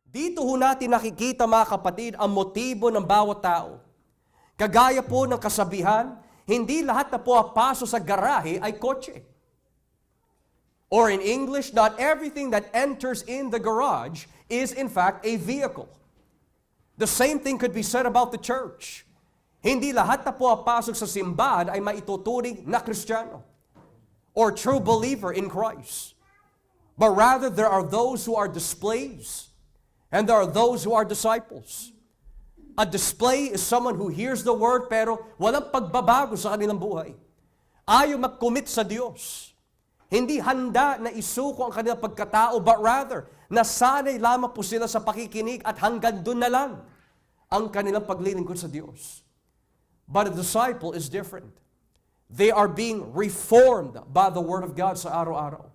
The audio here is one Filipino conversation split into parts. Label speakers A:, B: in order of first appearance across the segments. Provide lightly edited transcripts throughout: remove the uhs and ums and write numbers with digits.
A: Dito ho natin nakikita mga kapatid ang motibo ng bawat tao. Kagaya po ng kasabihan, hindi lahat na po paso sa garahe ay kotse. Or in English, not everything that enters in the garage is in fact a vehicle. The same thing could be said about the church. Hindi lahat na po pasok sa simbahan ay maituturing na Kristiyano or true believer in Christ. But rather, there are those who are displays and there are those who are disciples. A display is someone who hears the word pero walang pagbabago sa kanilang buhay. Ayaw mag-commit sa Diyos. Hindi handa na isuko ang kanilang pagkatao, but rather, nasanay lamang po sila sa pakikinig at hanggang doon na lang ang kanilang paglilingkod sa Diyos. But a disciple is different. They are being reformed by the Word of God sa araw-araw.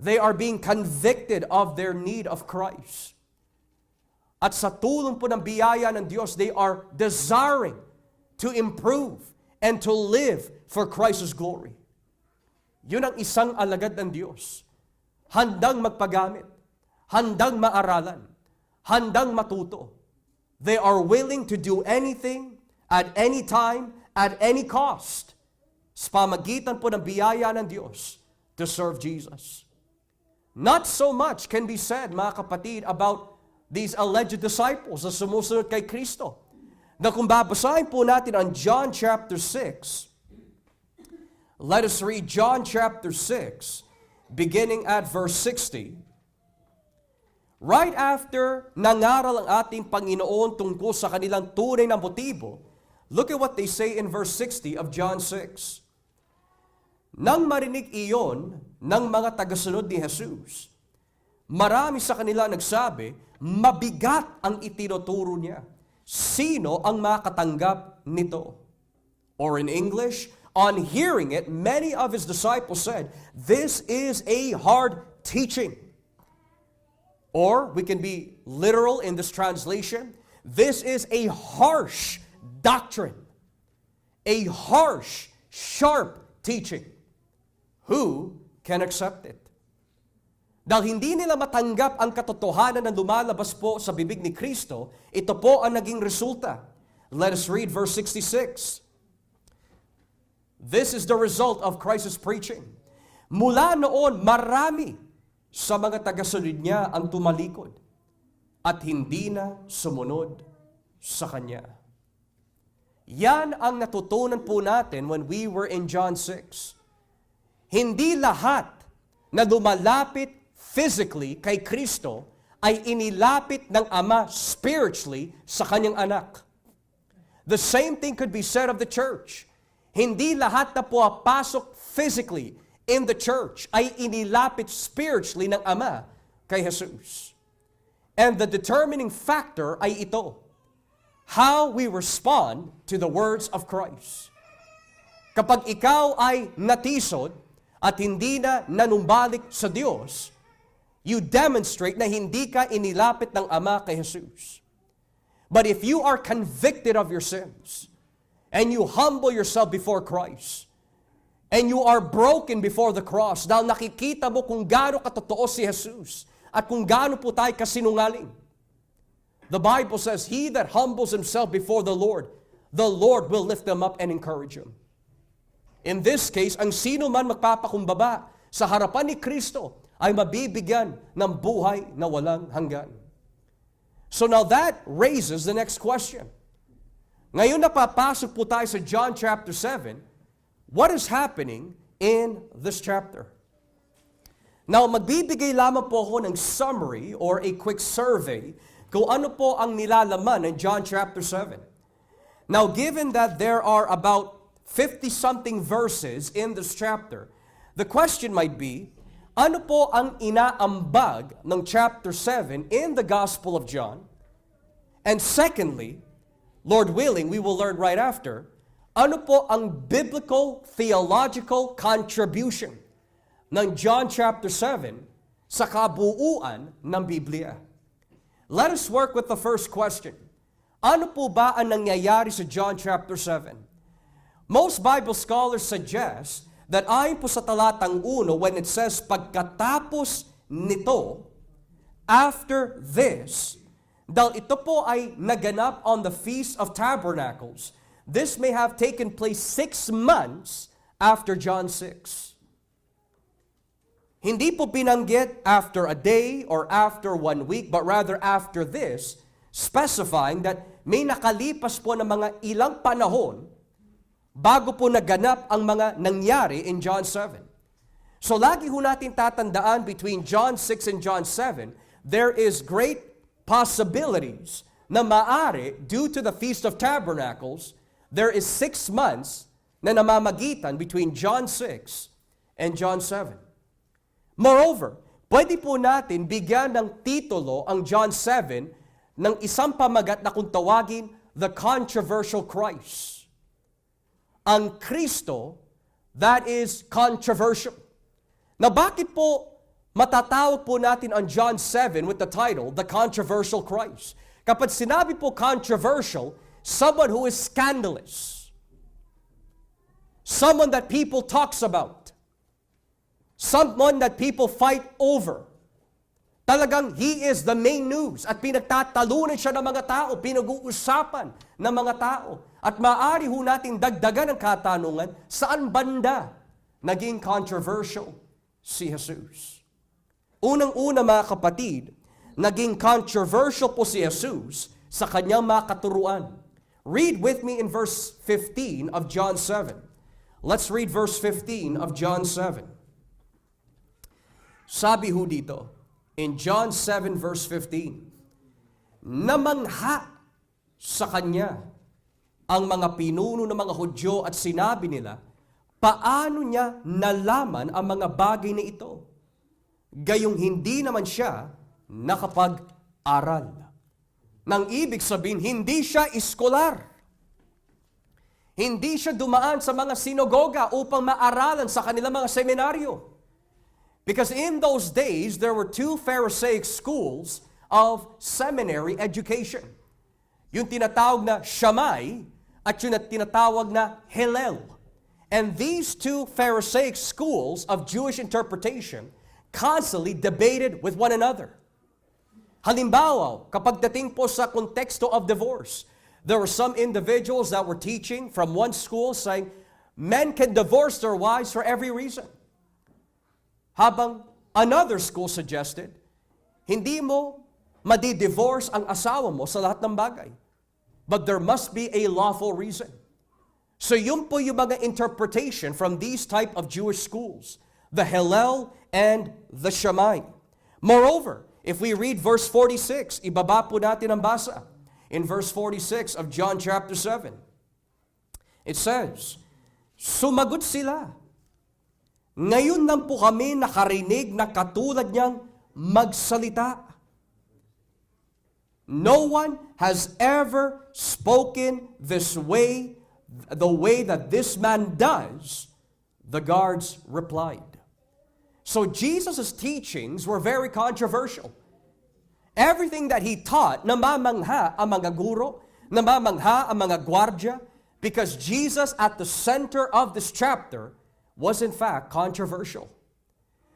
A: They are being convicted of their need of Christ. At sa tulong po ng biyaya ng Diyos, they are desiring to improve and to live for Christ's glory. Yun ang isang alagad ng Diyos. Handang magpagamit, handang maaralan, handang matuto. They are willing to do anything, at any time, at any cost, sa pamagitan po ng biyaya ng Diyos to serve Jesus. Not so much can be said, mga kapatid, about these alleged disciples na sumusunod kay Kristo. Na kung babasahin po natin ang John chapter 6, let us read John chapter 6, beginning at verse 60. Right after nangaral ang ating Panginoon tungkol sa kanilang tunay na motibo, look at what they say in verse 60 of John 6. Nang marinig iyon ng mga tagasunod ni Jesus, marami sa kanila nagsabi, mabigat ang itinuturo niya. Sino ang makatanggap nito? Or in English, on hearing it, many of his disciples said, this is a hard teaching. Or we can be literal in this translation, this is a harsh doctrine. A harsh, sharp teaching. Who can accept it? Dahil hindi nila matanggap ang katotohanan na lumalabas po sa bibig ni Kristo, ito po ang naging resulta. Let us read verse 66. This is the result of Christ's preaching. Mula noon, marami sa mga tagasunod niya ang tumalikod at hindi na sumunod sa Kanya. Yan ang natutunan po natin when we were in John 6. Hindi lahat na lumalapit physically kay Kristo ay inilapit ng Ama spiritually sa Kanyang anak. The same thing could be said of the church. Hindi lahat na puwapasok physically in the church ay inilapit spiritually ng Ama kay Jesus. And the determining factor ay ito, how we respond to the words of Christ. Kapag ikaw ay natisod at hindi na nanumbalik sa Diyos, you demonstrate na hindi ka inilapit ng Ama kay Jesus. But if you are convicted of your sins, and you humble yourself before Christ, and you are broken before the cross, dahil nakikita mo kung gaano katotoo si Jesus, at kung gaano po tayo kasinungaling. The Bible says, he that humbles himself before the Lord will lift them up and encourage him. In this case, ang sino man magpapakumbaba sa harapan ni Kristo ay mabibigyan ng buhay na walang hanggan. So now that raises the next question. Ngayon napapasok po tayo sa John chapter 7, what is happening in this chapter? Now magbibigay lamang po ako ng summary or a quick survey kung ano po ang nilalaman ng John chapter 7. Now given that there are about 50-something verses in this chapter, the question might be, ano po ang inaambag ng chapter 7 in the Gospel of John? And secondly, Lord willing, we will learn right after, ano po ang biblical theological contribution ng John chapter 7 sa kabuuan ng Biblia? Let us work with the first question. Ano po ba ang nangyayari sa John chapter 7? Most Bible scholars suggest that ayon po sa talatang 1, when it says, pagkatapos nito, after this, dahil ito po ay naganap on the Feast of Tabernacles, this may have taken place 6 months after John 6. Hindi po binanggit after a day or after 1 week, but rather after this, specifying that may nakalipas po ng mga ilang panahon bago po naganap ang mga nangyari in John 7. So lagi ho natin tatandaan between John 6 and John 7, there is great possibilities na maaari, due to the Feast of Tabernacles, there is 6 months na namamagitan between John 6 and John 7. Moreover, pwede po natin bigyan ng titulo ang John 7 ng isang pamagat na kung tawagin, the controversial Christ. Ang Kristo that is controversial. Na bakit po matatawag po natin ang John 7 with the title, The Controversial Christ? Kapag sinabi po controversial, someone who is scandalous. Someone that people talks about. Someone that people fight over. Talagang he is the main news at pinagtatalunan siya ng mga tao, pinag-uusapan ng mga tao. At maaari ho natin dagdagan ang katanungan, saan banda naging controversial si Jesus? Unang-una mga kapatid, naging controversial po si Jesus sa kanyang mga katuruan. Read with me in verse 15 of John 7. Let's read verse 15 of John 7. Sabi ho dito, in John 7 verse 15, namangha sa kanya ang mga pinuno ng mga Hudyo at sinabi nila, paano niya nalaman ang mga bagay na ito? Gayong hindi naman siya nakapag-aral. Nang ibig sabihin, hindi siya iskolar. Hindi siya dumaan sa mga sinagoga upang maaralan sa kanilang mga seminaryo. Because in those days, there were 2 Pharisaic schools of seminary education. Yung tinatawag na Shammai at yung tinatawag na Hillel. And these 2 Pharisaic schools of Jewish interpretation constantly debated with one another. Halimbawa, kapag dating po sa konteksto of divorce, there were some individuals that were teaching from one school saying, men can divorce their wives for every reason. Habang another school suggested, hindi mo madi-divorce ang asawa mo sa lahat ng bagay. But there must be a lawful reason. So yun po yung mga interpretation from these type of Jewish schools, the Hillel and the Shammai. Moreover, if we read verse 46, ibaba po natin ang basa. In verse 46 of John chapter 7, it says, sumagot sila, ngayon lang po kami nakarinig na katulad niyang magsalita. No one has ever spoken this way, the way that this man does, the guards replied. So Jesus' teachings were very controversial. Everything that he taught, namamangha ang mga guro, namamangha ang mga gwardya, because Jesus at the center of this chapter was in fact controversial.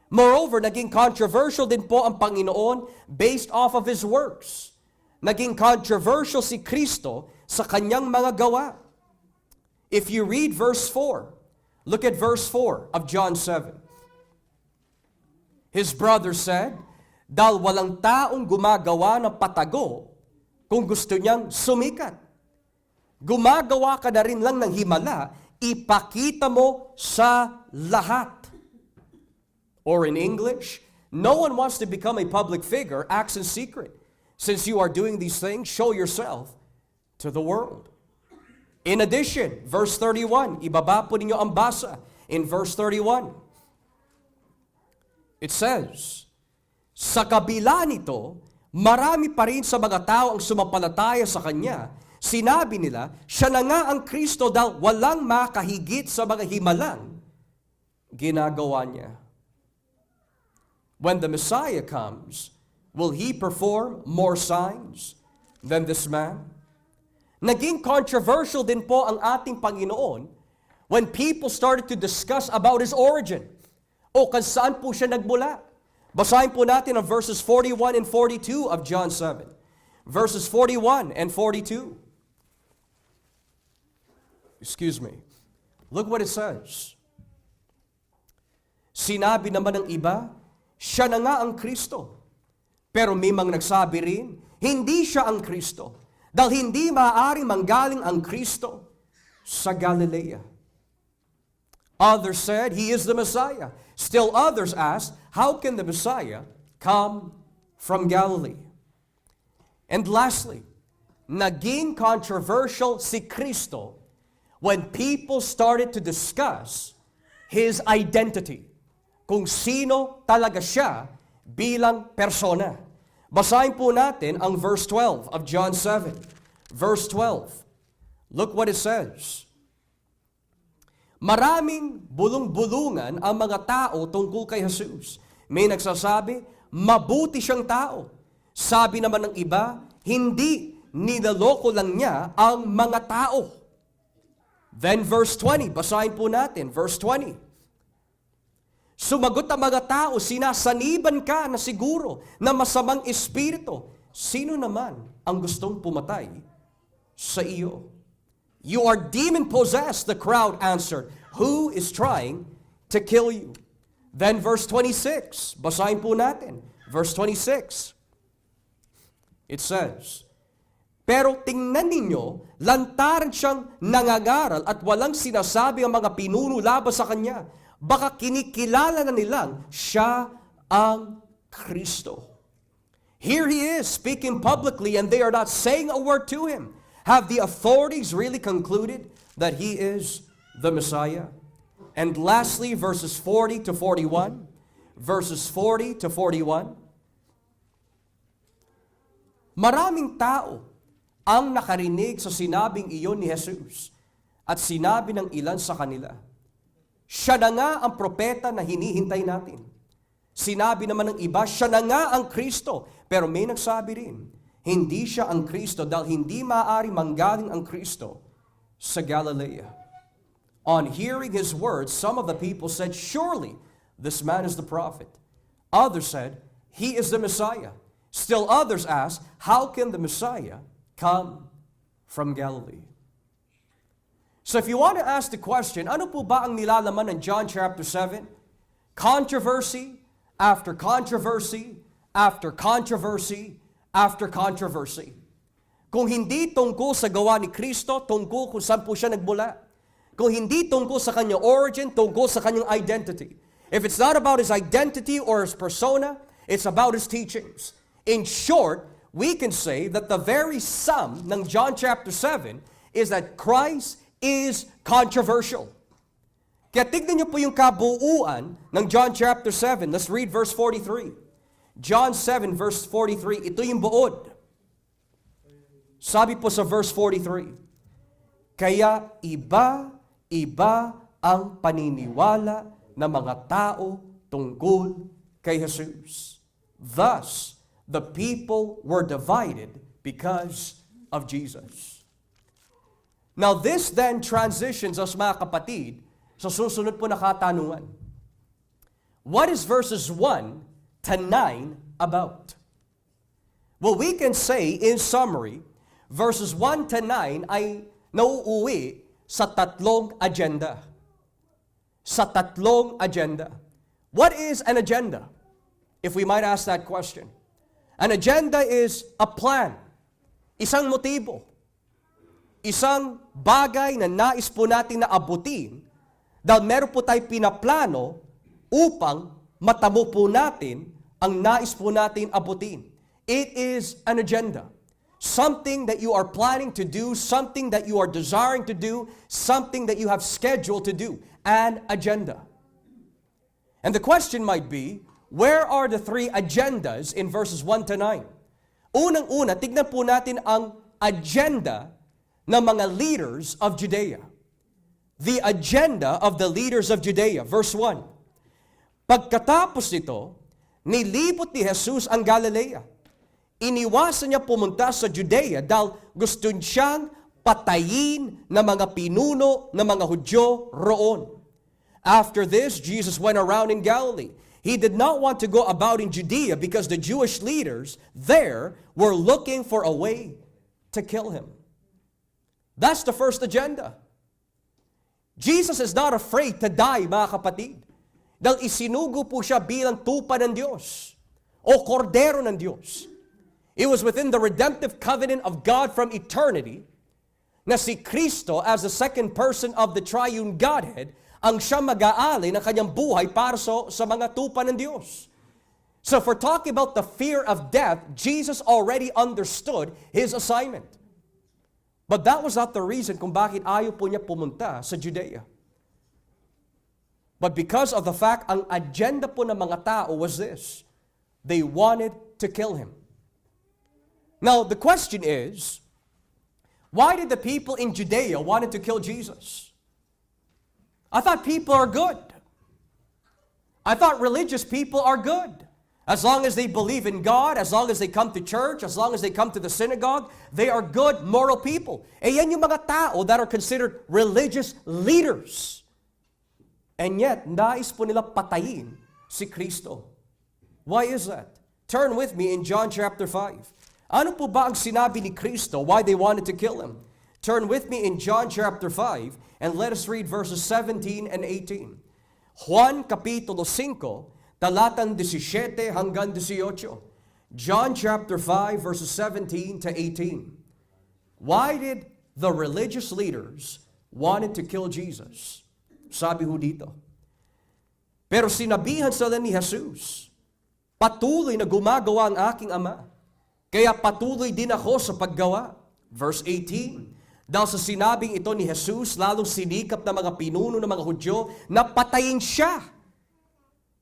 A: Moreover, naging controversial din po ang Panginoon based off of His works. Naging controversial si Kristo sa kanyang mga gawa. If you read verse 4, look at verse 4 of John 7. His brother said, dahil walang taong gumagawa ng patago kung gusto niyang sumikat. Gumagawa ka na rin lang ng himala, ipakita mo sa lahat. Or in English, no one wants to become a public figure, acts in secret. Since you are doing these things, show yourself to the world. In addition, verse 31, ibaba po ninyo ang basa. In verse 31, it says, sa kabila nito, marami pa rin sa mga tao ang sumampalataya sa Kanya. Sinabi nila, siya na nga ang Kristo dahil walang makahigit sa mga himalang ginagawa niya. When the Messiah comes, will He perform more signs than this man? Naging controversial din po ang ating Panginoon when people started to discuss about His origin. O kung saan po siya nagmula. Basahin po natin ang verses 41 and 42 of John 7. Verses 41 and 42. Excuse me. Look what it says. Sinabi naman ng iba, siya na nga ang Kristo. Pero may mga nagsabi rin, hindi siya ang Kristo. Dahil hindi maaari manggaling ang Kristo sa Galilea. Others said, he is the Messiah. Still others asked, how can the Messiah come from Galilee? And lastly, naging controversial si Kristo when people started to discuss His identity. Kung sino talaga siya bilang persona. Basahin po natin ang verse 12 of John 7. Verse 12. Look what it says. Maraming bulong-bulungan ang mga tao tungkol kay Jesus. May nagsasabi, mabuti siyang tao. Sabi naman ng iba, hindi, niloloko lang niya ang mga tao. Then verse 20, basahin po natin, verse 20. Sumagot ang mga tao, sinasaniban ka na siguro na masamang espiritu. Sino naman ang gustong pumatay sa iyo? You are demon-possessed, the crowd answered. Who is trying to kill you? Then verse 26, basahin po natin. Verse 26, it says, pero tingnan ninyo, lantaran siyang nangangaral at walang sinasabi ang mga pinuno laban sa kanya. Baka kinikilala na nilang siya ang Kristo. Here he is speaking publicly and they are not saying a word to him. Have the authorities really concluded that he is the Messiah? And lastly, verses 40 to 41. Verses 40 to 41. Maraming tao ang nakarinig sa sinabing iyon ni Jesus at sinabi ng ilan sa kanila, siya na nga ang propeta na hinihintay natin. Sinabi naman ng iba, siya na nga ang Kristo. Pero may nagsabi rin, hindi siya ang Kristo dahil hindi maaari manggaling ang Kristo sa Galilea. On hearing his words, some of the people said, surely this man is the prophet. Others said, he is the Messiah. Still others asked, how can the Messiah come from Galilee? So if you want to ask the question, ano po ba ang nilalaman ng John chapter 7? Controversy after controversy after controversy after controversy. Kung hindi tungkol sa gawa ni Kristo, tungkol kung saan po siya nagmula. Kung hindi tungkol sa kanyang origin, tungkol sa kanyang identity. If it's not about his identity or his persona, it's about his teachings. In short, we can say that the very sum ng John chapter 7 is that Christ is controversial. Kaya tignan niyo po yung kabuuan ng John chapter 7. Let's read verse 43. John 7 verse 43. Ito yung buod. Sabi po sa verse 43, kaya iba ang paniniwala ng mga tao tungkol kay Jesus. Thus, the people were divided because of Jesus. Now this then transitions us mga kapatid sa susunod po na katanungan. What is verses 1 to 9 about? Well, we can say in summary, verses 1 to 9 ay nauuwi sa tatlong agenda. Sa tatlong agenda. What is an agenda? If we might ask that question. An agenda is a plan. Isang motibo. Isang bagay na nais po natin na abutin dahil meron po tayo pinaplano upang matamo po natin ang nais po natin abutin. It is an agenda. Something that you are planning to do, something that you are desiring to do, something that you have scheduled to do. An agenda. And the question might be, where are the three agendas in verses 1 to 9? Unang-una, tignan po natin ang agenda ng mga leaders of Judea. The agenda of the leaders of Judea. Verse 1. Pagkatapos nito, nilibot ni Jesus ang Galilea. Iniwasan niya pumunta sa Judea dahil gusto siyang patayin ng mga pinuno ng mga Hudyo roon. After this, Jesus went around in Galilee. He did not want to go about in Judea because the Jewish leaders there were looking for a way to kill him. That's the first agenda. Jesus is not afraid to die, mga kapatid. Dahil isinugo po siya bilang tupa ng Diyos o kordero ng Diyos. It was within the redemptive covenant of God from eternity na si Kristo as the second person of the triune Godhead ang siya mag-aali ng kanyang buhay para sa mga tupa ng Diyos. So if we're talking about the fear of death, Jesus already understood his assignment. But that was not the reason kung bakit ayaw po niya pumunta sa Judea. But because of the fact, ang agenda po ng mga tao was this. They wanted to kill him. Now, the question is, why did the people in Judea wanted to kill Jesus? I thought people are good. I thought religious people are good. As long as they believe in God, as long as they come to church, as long as they come to the synagogue, they are good, moral people. Eh yan yung mga tao that are considered religious leaders. And yet, nais po nila patayin si Kristo. Why is that? Turn with me in John chapter 5. Ano po ba ang sinabi ni Kristo why they wanted to kill him? Turn with me in John chapter 5 and let us read verses 17 and 18. Juan kapitulo 5, talatang 17 hanggang 18. John chapter 5 verses 17 to 18. Why did the religious leaders wanted to kill Jesus? Sabi ho dito, pero sinabihan sila ni Jesus, patuloy na gumagawa ang aking Ama, kaya patuloy din ako sa paggawa. Verse 18, dahil sa sinabing ito ni Jesus, lalong sinikap ng mga pinuno ng mga Hudyo na patayin siya.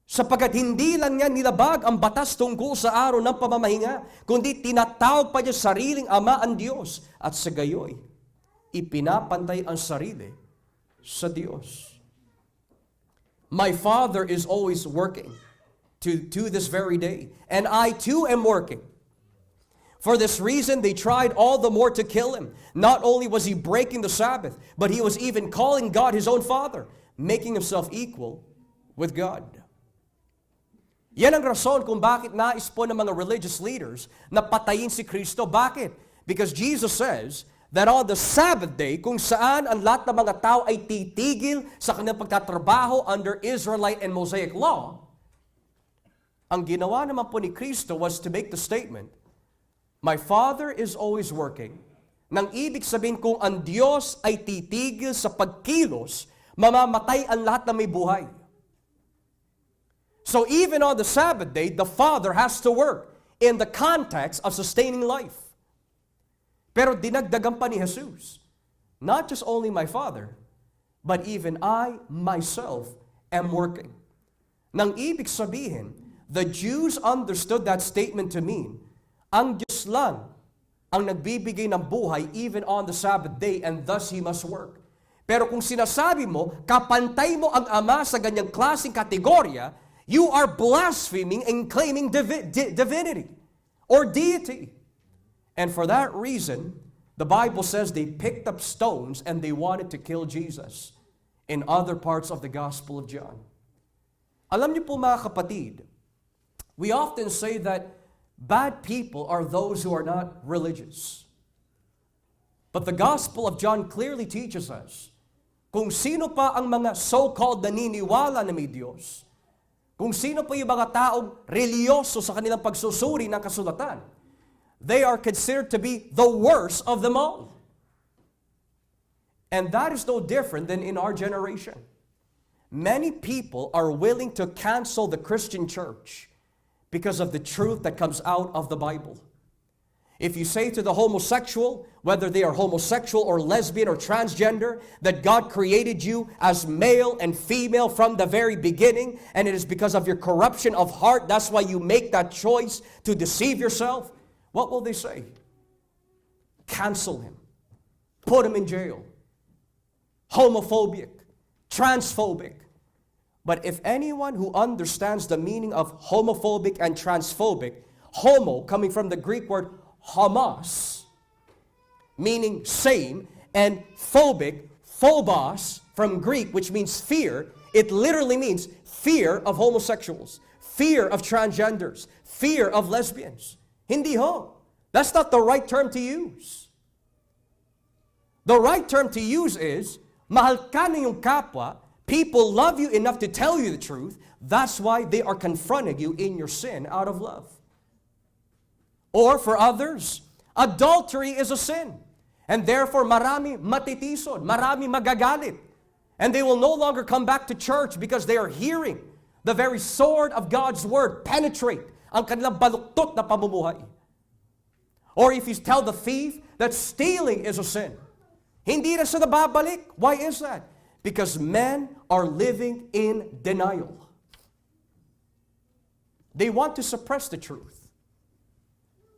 A: Sapagkat hindi lang niya nilabag ang batas tungkol sa araw ng pamamahinga, kundi tinatawag pa niya sariling Ama ang Diyos. At sa gayoy, ipinapantay ang sarili sa Diyos. My Father is always working to this very day. And I too am working. For this reason, they tried all the more to kill him. Not only was he breaking the Sabbath, but he was even calling God his own Father, making himself equal with God. Yan ang rason kung bakit nais po ng mga religious leaders na patayin si Kristo. Bakit? Because Jesus says that on the Sabbath day, kung saan ang lahat ng mga tao ay titigil sa kanilang pagtatrabaho under Israelite and Mosaic law, ang ginawa naman po ni Kristo was to make the statement, my Father is always working. Nang ibig sabihin kung ang Diyos ay titigil sa pagkilos, mamamatay ang lahat na may buhay. So even on the Sabbath day, the Father has to work in the context of sustaining life. Pero dinagdagan pa ni Jesus, not just only my Father, but even I myself am working. Nang ibig sabihin, the Jews understood that statement to mean, ang Diyos lang ang nagbibigay ng buhay even on the Sabbath day and thus He must work. Pero kung sinasabi mo, kapantay mo ang Ama sa ganyang klaseng kategorya, you are blaspheming and claiming divinity or deity. And for that reason, the Bible says they picked up stones and they wanted to kill Jesus in other parts of the Gospel of John. Alam niyo po mga kapatid, we often say that bad people are those who are not religious. But the Gospel of John clearly teaches us kung sino pa ang mga so-called naniniwala na may Diyos, kung sino pa yung mga taong reliyoso sa kanilang pagsusuri ng kasulatan, they are considered to be the worst of them all. And that is no different than in our generation. Many people are willing to cancel the Christian church because of the truth that comes out of the Bible. If you say to the homosexual, whether they are homosexual or lesbian or transgender, that God created you as male and female from the very beginning, and it is because of your corruption of heart, that's why you make that choice to deceive yourself, what will they say? Cancel him. Put him in jail. Homophobic. Transphobic. But if anyone who understands the meaning of homophobic and transphobic, homo coming from the Greek word homos, meaning same, and phobic, phobos from Greek, which means fear, it literally means fear of homosexuals, fear of transgenders, fear of lesbians. Hindi ho. That's not the right term to use. The right term to use is, mahal ka na yung kapwa, people love you enough to tell you the truth, that's why they are confronting you in your sin out of love. Or for others, adultery is a sin. And therefore, marami matitisod, marami magagalit. And they will no longer come back to church because they are hearing the very sword of God's word penetrate ang kanilang baluktot na pamumuhay. Or if you tell the thief that stealing is a sin, hindi na siya nababalik. Why is that? Because men are living in denial. They want to suppress the truth.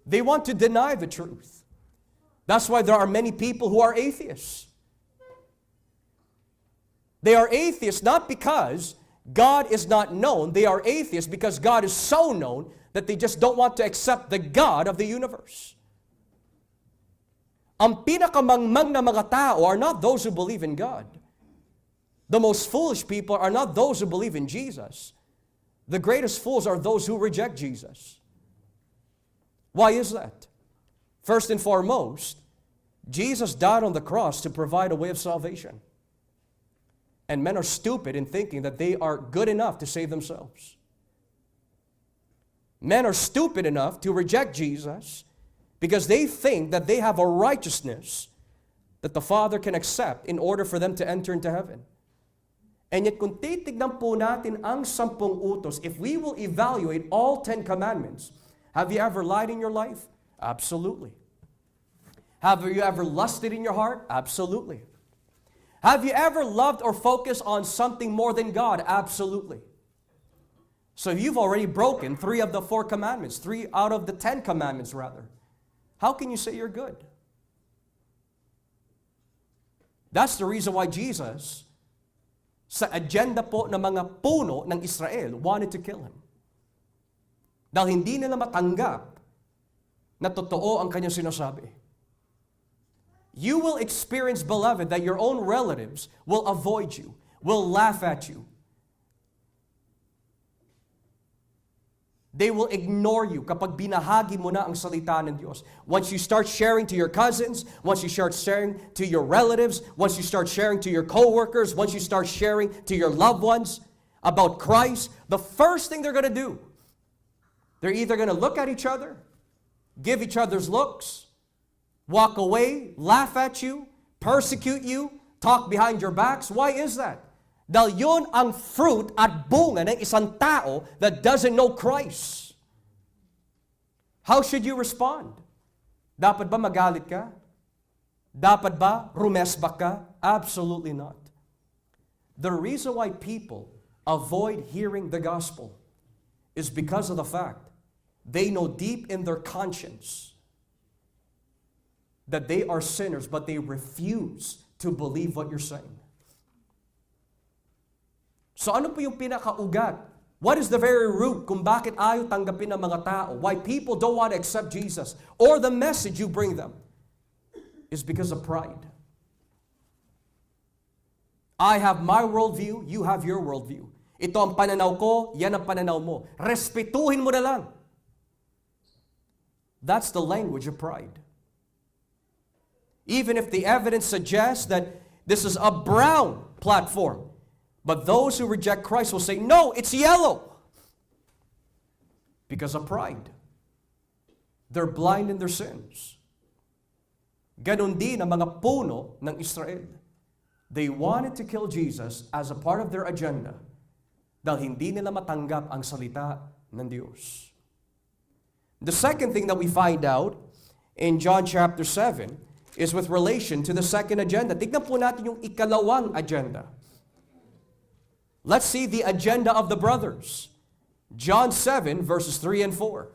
A: They want to deny the truth. That's why there are many people who are atheists. They are atheists not because God is not known. They are atheists because God is so known that they just don't want to accept the God of the universe. Ang pinakamangmang na mga tao are not those who believe in God. The most foolish people are not those who believe in Jesus. The greatest fools are those who reject Jesus. Why is that? First and foremost, Jesus died on the cross to provide a way of salvation. And men are stupid in thinking that they are good enough to save themselves. Men are stupid enough to reject Jesus because they think that they have a righteousness that the Father can accept in order for them to enter into heaven. And yet kung titignan po natin ang 10 utos, if we will evaluate all 10 commandments, have you ever lied in your life? Absolutely. Have you ever lusted in your heart? Absolutely. Have you ever loved or focused on something more than God? Absolutely. So you've already broken 3 of the 4 commandments, 3 out of the 10 commandments rather. How can you say you're good? That's the reason why Jesus, sa agenda po ng mga puno ng Israel, wanted to kill him. Dahil hindi nila matanggap na totoo ang kanyang sinasabi. You will experience, beloved, that your own relatives will avoid you, will laugh at you. They will ignore you kapag binahagi mo na ang salita ng Diyos. Once you start sharing to your cousins, once you start sharing to your relatives, once you start sharing to your coworkers, once you start sharing to your loved ones about Christ, the first thing they're going to do, they're either going to look at each other, give each other's looks, walk away, laugh at you, persecute you, talk behind your backs. Why is that? Dahil yun ang fruit at bunga ng isang tao that doesn't know Christ. How should you respond? Dapat ba magalit ka? Dapat ba rumesbak ka? Absolutely not. The reason why people avoid hearing the gospel is because of the fact they know deep in their conscience that they are sinners, but they refuse to believe what you're saying. So ano po yung pinakaugat? What is the very root kung bakit ayaw tanggapin ng mga tao? Why people don't want to accept Jesus or the message you bring them? Is because of pride. I have my worldview, you have your worldview. Ito ang pananaw ko, yan ang pananaw mo. Respetuhin mo na lang. That's the language of pride. Even if the evidence suggests that this is a brown platform, but those who reject Christ will say, no, it's yellow. Because of pride. They're blind in their sins. Ganon din ang mga puno ng Israel. They wanted to kill Jesus as a part of their agenda dahil hindi nila matanggap ang salita ng Diyos. The second thing that we find out in John chapter 7 is with relation to the second agenda. Tignan po natin yung ikalawang agenda. Let's see the agenda of the brothers. John 7, verses 3 and 4.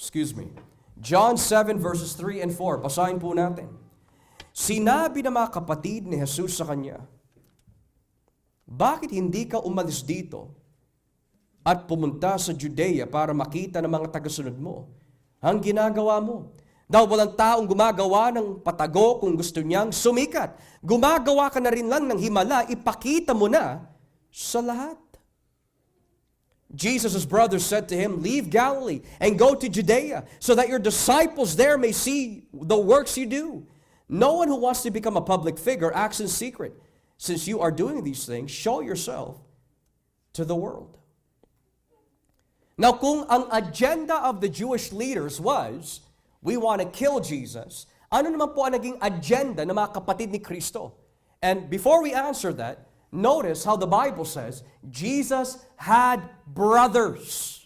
A: Excuse me. John 7, verses 3 and 4. Basahin po natin. Sinabi ng mga kapatid ni Jesus sa kanya, bakit hindi ka umalis dito at pumunta sa Judea para makita ng mga tagasunod mo ang ginagawa mo? Dahil walang taong gumagawa ng patago kung gusto niyang sumikat. Gumagawa ka na rin lang ng himala, ipakita mo na sa lahat. Jesus' brothers said to him, "Leave Galilee and go to Judea, so that your disciples there may see the works you do. No one who wants to become a public figure acts in secret. Since you are doing these things, show yourself to the world." Now, kung ang agenda of the Jewish leaders was, we want to kill Jesus, ano naman po ang naging agenda ng mga kapatid ni Kristo? And before we answer that, notice how the Bible says, Jesus had brothers.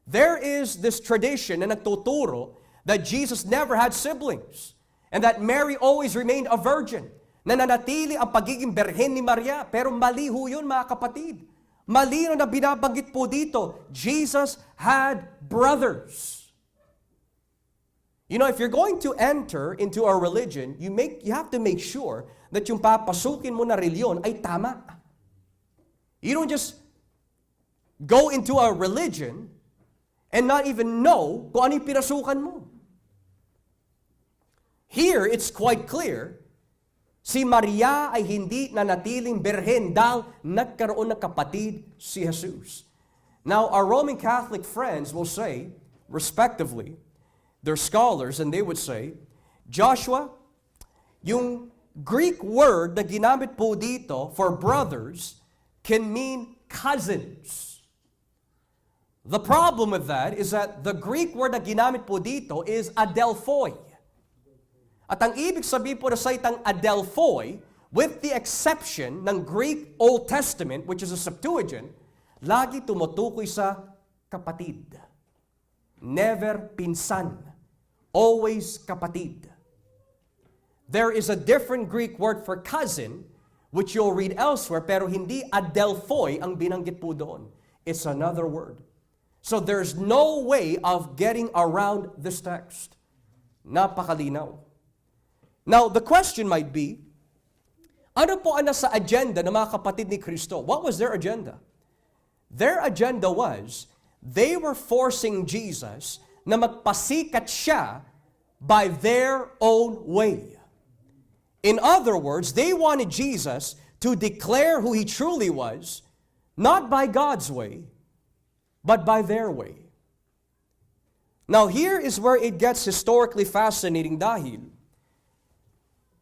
A: There is this tradition na nagtuturo that Jesus never had siblings and that Mary always remained a virgin, na nanatili ang pagiging berhen ni Maria. Pero mali ho yun, mga kapatid. Mali na binabanggit po dito, Jesus had brothers. You know, if you're going to enter into a religion, you have to make sure that yung papasukin mo na reliyon ay tama. You don't just go into a religion and not even know kung ano yung pinasukan mo. Here, it's quite clear, si Maria ay hindi nanatiling berhen dahil nagkaroon ng kapatid si Jesus. Now, our Roman Catholic friends will say, respectively, they're scholars, and they would say, Joshua, yung Greek word na ginamit po dito for brothers can mean cousins. The problem with that is that the Greek word na ginamit po dito is adelphoi. At ang ibig sabihin po na salitang adelphoi, with the exception ng Greek Old Testament, which is a Septuagint, lagi tumutukoy sa kapatid. Never pinsan. Always kapatid. There is a different Greek word for cousin, which you'll read elsewhere, pero hindi adelphoi ang binanggit po doon. It's another word. So there's no way of getting around this text. Napakalinaw. Now, the question might be, ano po ang nasa agenda ng mga kapatid ni Kristo? What was their agenda? Their agenda was, they were forcing Jesus na magpasikat siya by their own way. In other words, they wanted Jesus to declare who He truly was, not by God's way, but by their way. Now, here is where it gets historically fascinating dahil,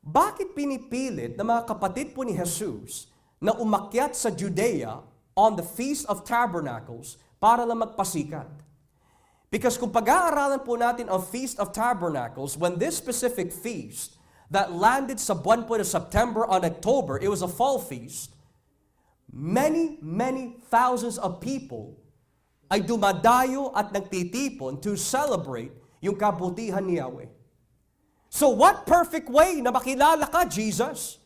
A: bakit pinipilit ng mga kapatid po ni Jesus na umakyat sa Judea on the Feast of Tabernacles para lang magpasikat? Because kung pag-aaralan po natin ang Feast of Tabernacles, when this specific feast that landed sa buwan po na September on October, it was a fall feast, many thousands of people ay dumadayo at nagtitipon to celebrate yung kabutihan ni Yahweh. So what perfect way na makilala ka, Jesus?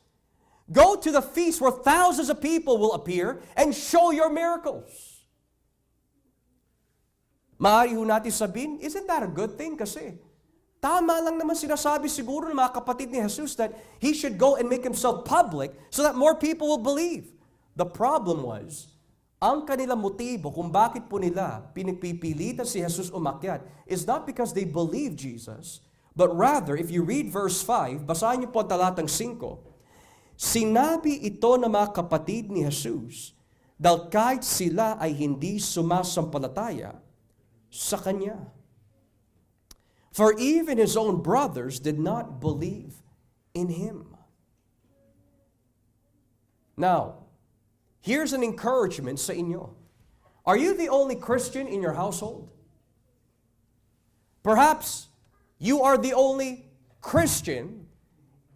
A: Go to the feast where thousands of people will appear and show your miracles. Maaari ho natin sabihin, isn't that a good thing? Kasi tama lang naman sinasabi siguro ng mga kapatid ni Jesus that He should go and make Himself public so that more people will believe. The problem was, ang kanilang motibo kung bakit po nila pinipilitan si Jesus umakyat is not because they believe Jesus, but rather, if you read verse 5, basahin niyo po ang talatang 5, sinabi ito ng mga kapatid ni Jesus dahil kahit sila ay hindi sumasampalataya sa Kanya. For even His own brothers did not believe in Him. Now, here's an encouragement sa inyo. Are you the only Christian in your household? Perhaps you are the only Christian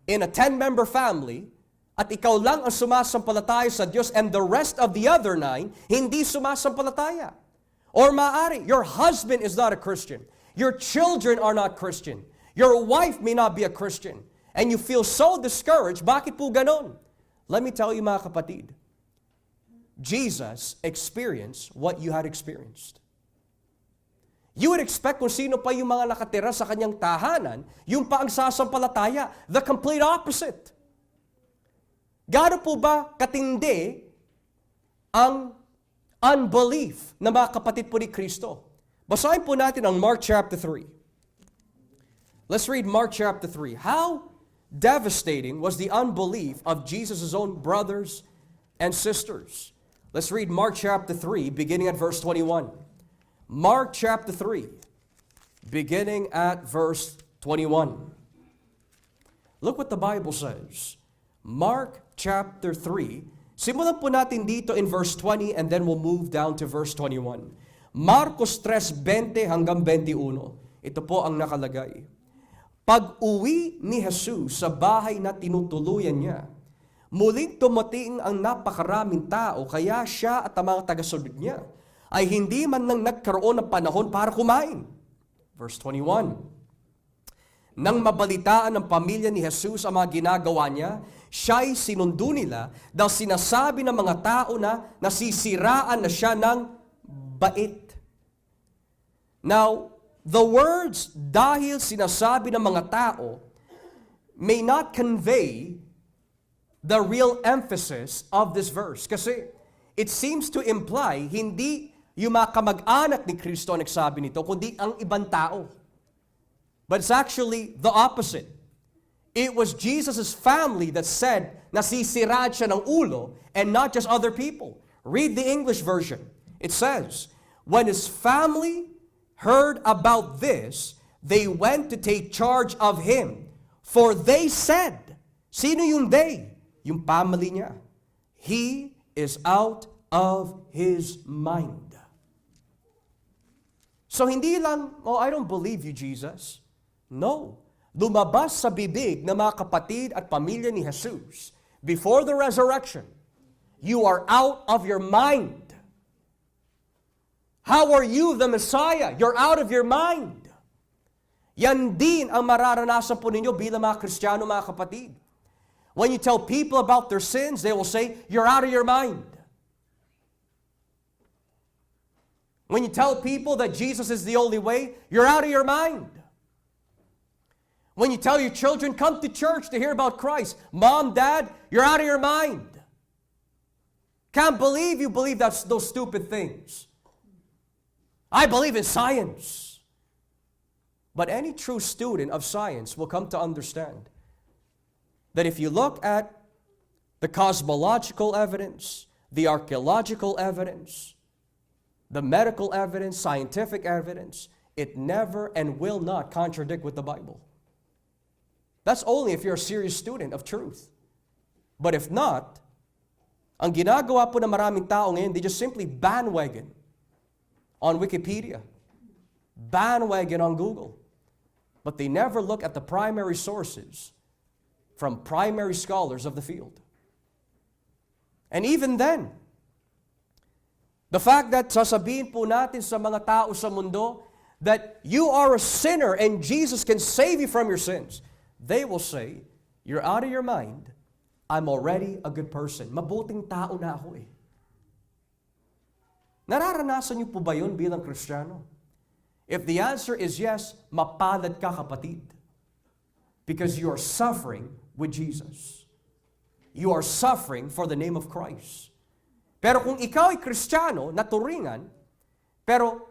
A: in a 10-member family at ikaw lang ang sumasampalataya sa Diyos and the rest of the other 9 hindi sumasampalataya. Or maaari, your husband is not a Christian. Your children are not Christian. Your wife may not be a Christian. And you feel so discouraged. Bakit po ganon? Let me tell you mga kapatid, Jesus experienced what you had experienced. You would expect kung sino pa yung mga nakatira sa kanyang tahanan, yung pa ang sasampalataya. The complete opposite. Gaano po ba katindi ang unbelief ng mga kapatid po ni Kristo? Basahin po natin ang Mark chapter 3. Let's read Mark chapter 3. How devastating was the unbelief of Jesus' own brothers and sisters. Let's read Mark chapter 3, beginning at verse 21. Mark chapter 3, beginning at verse 21. Look what the Bible says. Mark chapter 3. Simulan po natin dito in verse 20 and then we'll move down to verse 21. Marcos 3:20 hanggang 21. Ito po ang nakalagay. Pag-uwi ni Jesus sa bahay na tinutuluyan niya, muling tumating ang napakaraming tao kaya siya at ang mga tagasunod niya ay hindi man lang nagkaroon ng panahon para kumain. Verse 21. Nang mabalitaan ng pamilya ni Jesus ang mga ginagawa niya, siya'y sinundo nila dahil sinasabi ng mga tao na nasisiraan na siya ng bait. Now, the words dahil sinasabi ng mga tao may not convey the real emphasis of this verse. Kasi it seems to imply hindi yung mga kamag-anak ni Kristo ang nagsabi nito, kundi ang ibang tao. But it's actually the opposite. It was Jesus' family that said nasisiraan siya ng ulo and not just other people. Read the English version. It says, when his family heard about this, they went to take charge of him. For they said, sino yung they? Yung family niya. He is out of his mind. So hindi lang, oh, I don't believe you, Jesus. No. Lumabas sa bibig ng mga kapatid at pamilya ni Jesus before the resurrection, you are out of your mind. How are you the Messiah? You're out of your mind. Yan din ang mararanasan po ninyo bilang mga Kristiyano, mga kapatid. When you tell people about their sins, they will say, you're out of your mind. When you tell people that Jesus is the only way, you're out of your mind. When you tell your children, come to church to hear about Christ, Mom, Dad, you're out of your mind. Can't believe you believe those stupid things. I believe in science. But any true student of science will come to understand that if you look at the cosmological evidence, the archaeological evidence, the medical evidence, scientific evidence, it never and will not contradict with the Bible. That's only if you're a serious student of truth. But if not, ang ginagawa po ng maraming tao ngayon, they just simply bandwagon on Wikipedia, bandwagon on Google. But they never look at the primary sources from primary scholars of the field. And even then, the fact that sasabihin po natin sa mga tao sa mundo that you are a sinner and Jesus can save you from your sins, they will say, you're out of your mind. I'm already a good person. Mabuting tao na ako eh. Nararanasan niyo po ba yun bilang Kristiyano? If the answer is yes, mapalad ka, kapatid. Because you are suffering with Jesus. You are suffering for the name of Christ. Pero kung ikaw ay Kristiyano, naturingan, pero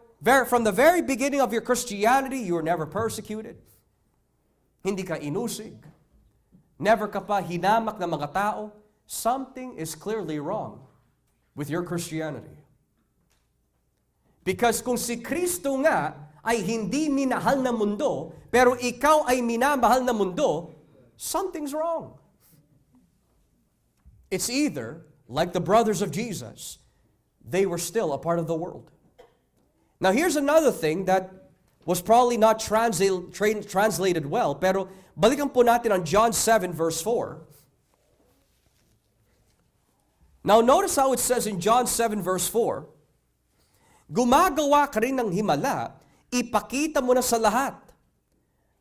A: from the very beginning of your Christianity, you were never persecuted. Hindi ka inusig. Never ka pa hinamak ng mga tao. Something is clearly wrong with your Christianity. Because kung si Kristo nga ay hindi minahal ng mundo, pero ikaw ay minamahal ng mundo, something's wrong. It's either, like the brothers of Jesus, they were still a part of the world. Now here's another thing that was probably not translated well, pero balikan po natin on John 7 verse 4. Now notice how it says in John 7 verse 4, gumagawa ka rin ng himala, ipakita mo na sa lahat.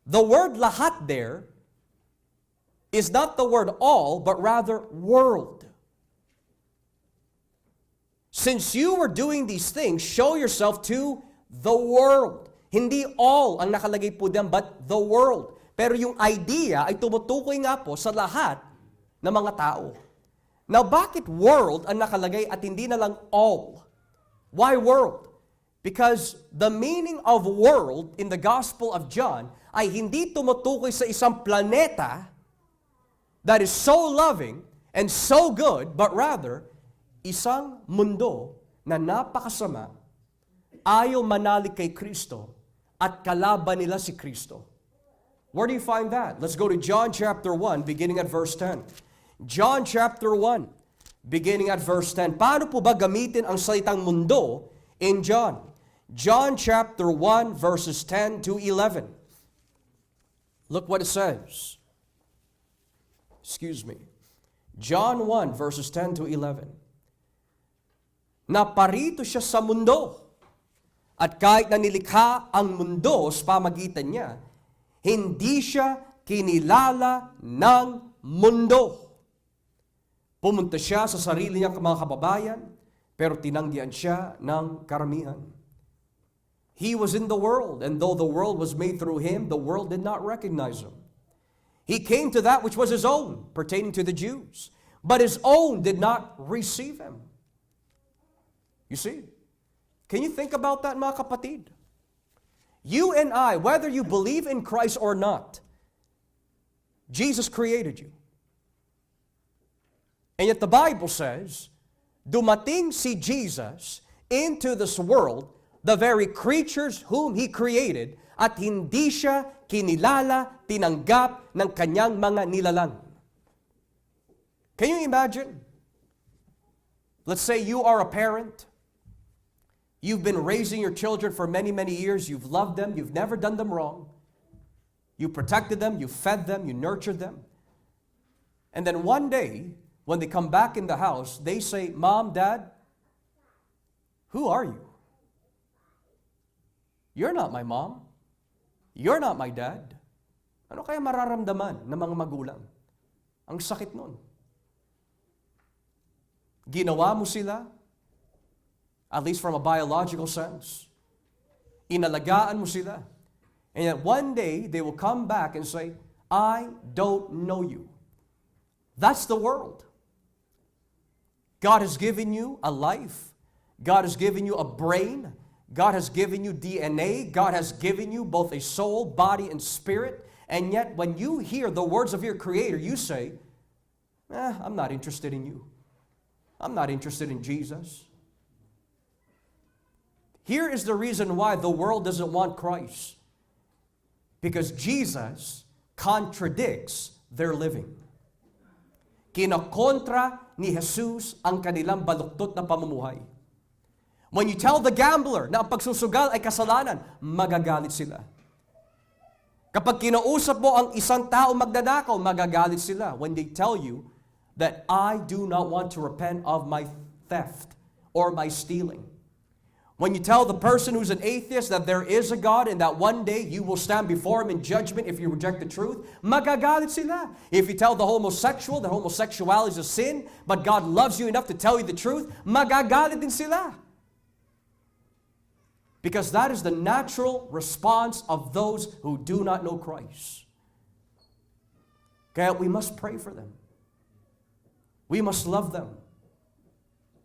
A: The word lahat there is not the word all, but rather world. Since you were doing these things, show yourself to the world. Hindi all ang nakalagay po diyan, but the world. Pero yung idea ay tumutukoy nga po sa lahat ng mga tao. Now, bakit world ang nakalagay at hindi na lang all? Why world? Because the meaning of world in the Gospel of John ay hindi tumutukoy sa isang planeta that is so loving and so good, but rather, isang mundo na napakasama, ayaw manalig kay Kristo, at kalaban nila si Kristo. Where do you find that? Let's go to John chapter 1, beginning at verse 10. John chapter 1, beginning at verse 10. Paano po ba gamitin ang salitang mundo in John? John chapter 1, verses 10 to 11. Look what it says. Excuse me. John 1, verses 10 to 11. Naparito siya sa mundo, at kahit na nilikha ang mundo sa pamagitan niya, hindi siya kinilala ng mundo. Pumunta siya sa sarili niyang mga kababayan, pero tinanggihan siya ng karamihan. He was in the world, and though the world was made through him, the world did not recognize him. He came to that which was his own, pertaining to the Jews, but his own did not receive him. You see? Can you think about that, mga kapatid? You and I, whether you believe in Christ or not, Jesus created you. And yet the Bible says, dumating si Jesus into this world, the very creatures whom He created, at hindi siya kinilala, tinanggap ng kanyang mga nilalang. Can you imagine? Let's say you are a parent. You've been raising your children for many, many years. You've loved them. You've never done them wrong. You protected them. You fed them. You nurtured them. And then one day, when they come back in the house, they say, Mom, Dad, who are you? You're not my mom. You're not my dad. Ano kaya mararamdaman ng mga magulang? Ang sakit nun. Ginawa mo sila, at least from a biological sense. Inalagaan mo sila. And yet one day, they will come back and say, I don't know you. That's the world. God has given you a life. God has given you a brain. God has given you DNA. God has given you both a soul, body, and spirit. And yet, when you hear the words of your Creator, you say, I'm not interested in you. I'm not interested in Jesus. Here is the reason why the world doesn't want Christ. Because Jesus contradicts their living. Kinakontra ni Jesus ang kanilang baluktot na pamumuhay. When you tell the gambler na ang pagsusugal ay kasalanan, magagalit sila. Kapag kinausap mo ang isang tao magnanakaw, magagalit sila when they tell you that I do not want to repent of my theft or my stealing. When you tell the person who's an atheist that there is a God and that one day you will stand before Him in judgment if you reject the truth, magagalit sila. If you tell the homosexual that homosexuality is a sin, but God loves you enough to tell you the truth, magagalit din sila. Because that is the natural response of those who do not know Christ. Kaya we must pray for them. We must love them.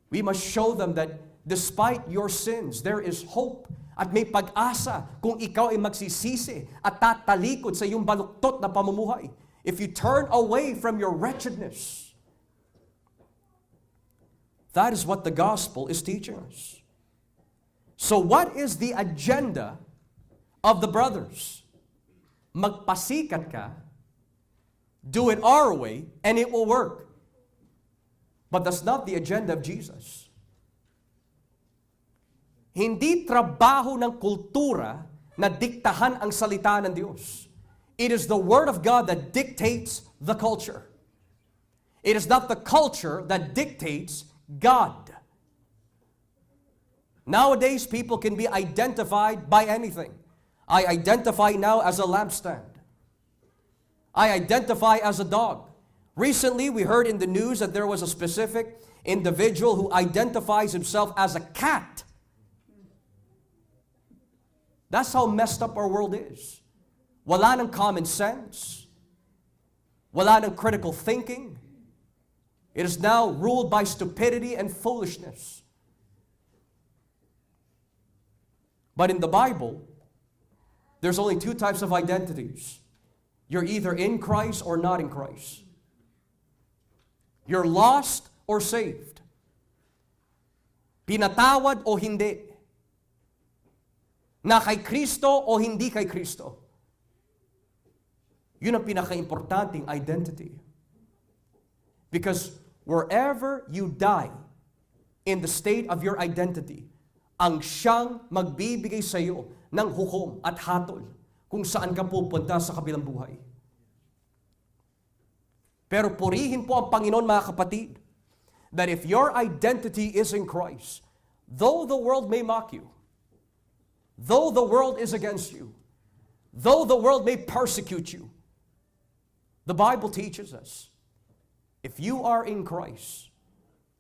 A: We must show them that despite your sins, there is hope at may pag-asa kung ikaw ay magsisisi at tatalikod sa iyong baluktot na pamumuhay. If you turn away from your wretchedness. That is what the gospel is teaching us. So what is the agenda of the brothers? Magpasikat ka, do it our way, and it will work. But that's not the agenda of Jesus. Hindi trabaho ng kultura na diktahan ang salita ng Diyos. It is the Word of God that dictates the culture. It is not the culture that dictates God. Nowadays, people can be identified by anything. I identify now as a lampstand. I identify as a dog. Recently, we heard in the news that there was a specific individual who identifies himself as a cat. That's how messed up our world is. Wala ng common sense. Wala ng critical thinking. It is now ruled by stupidity and foolishness. But in the Bible, there's only two types of identities. You're either in Christ or not in Christ. You're lost or saved. Pinatawad o hindi. Na kay Kristo o hindi kay Kristo. Yun ang pinaka-importanting identity. Because wherever you die in the state of your identity, ang siyang magbibigay sa iyo ng hukom at hatol kung saan ka pupunta sa kabilang buhay. Pero purihin po ang Panginoon, mga kapatid, that if your identity is in Christ, though the world may mock you, though the world is against you, though the world may persecute you, the Bible teaches us, if you are in Christ,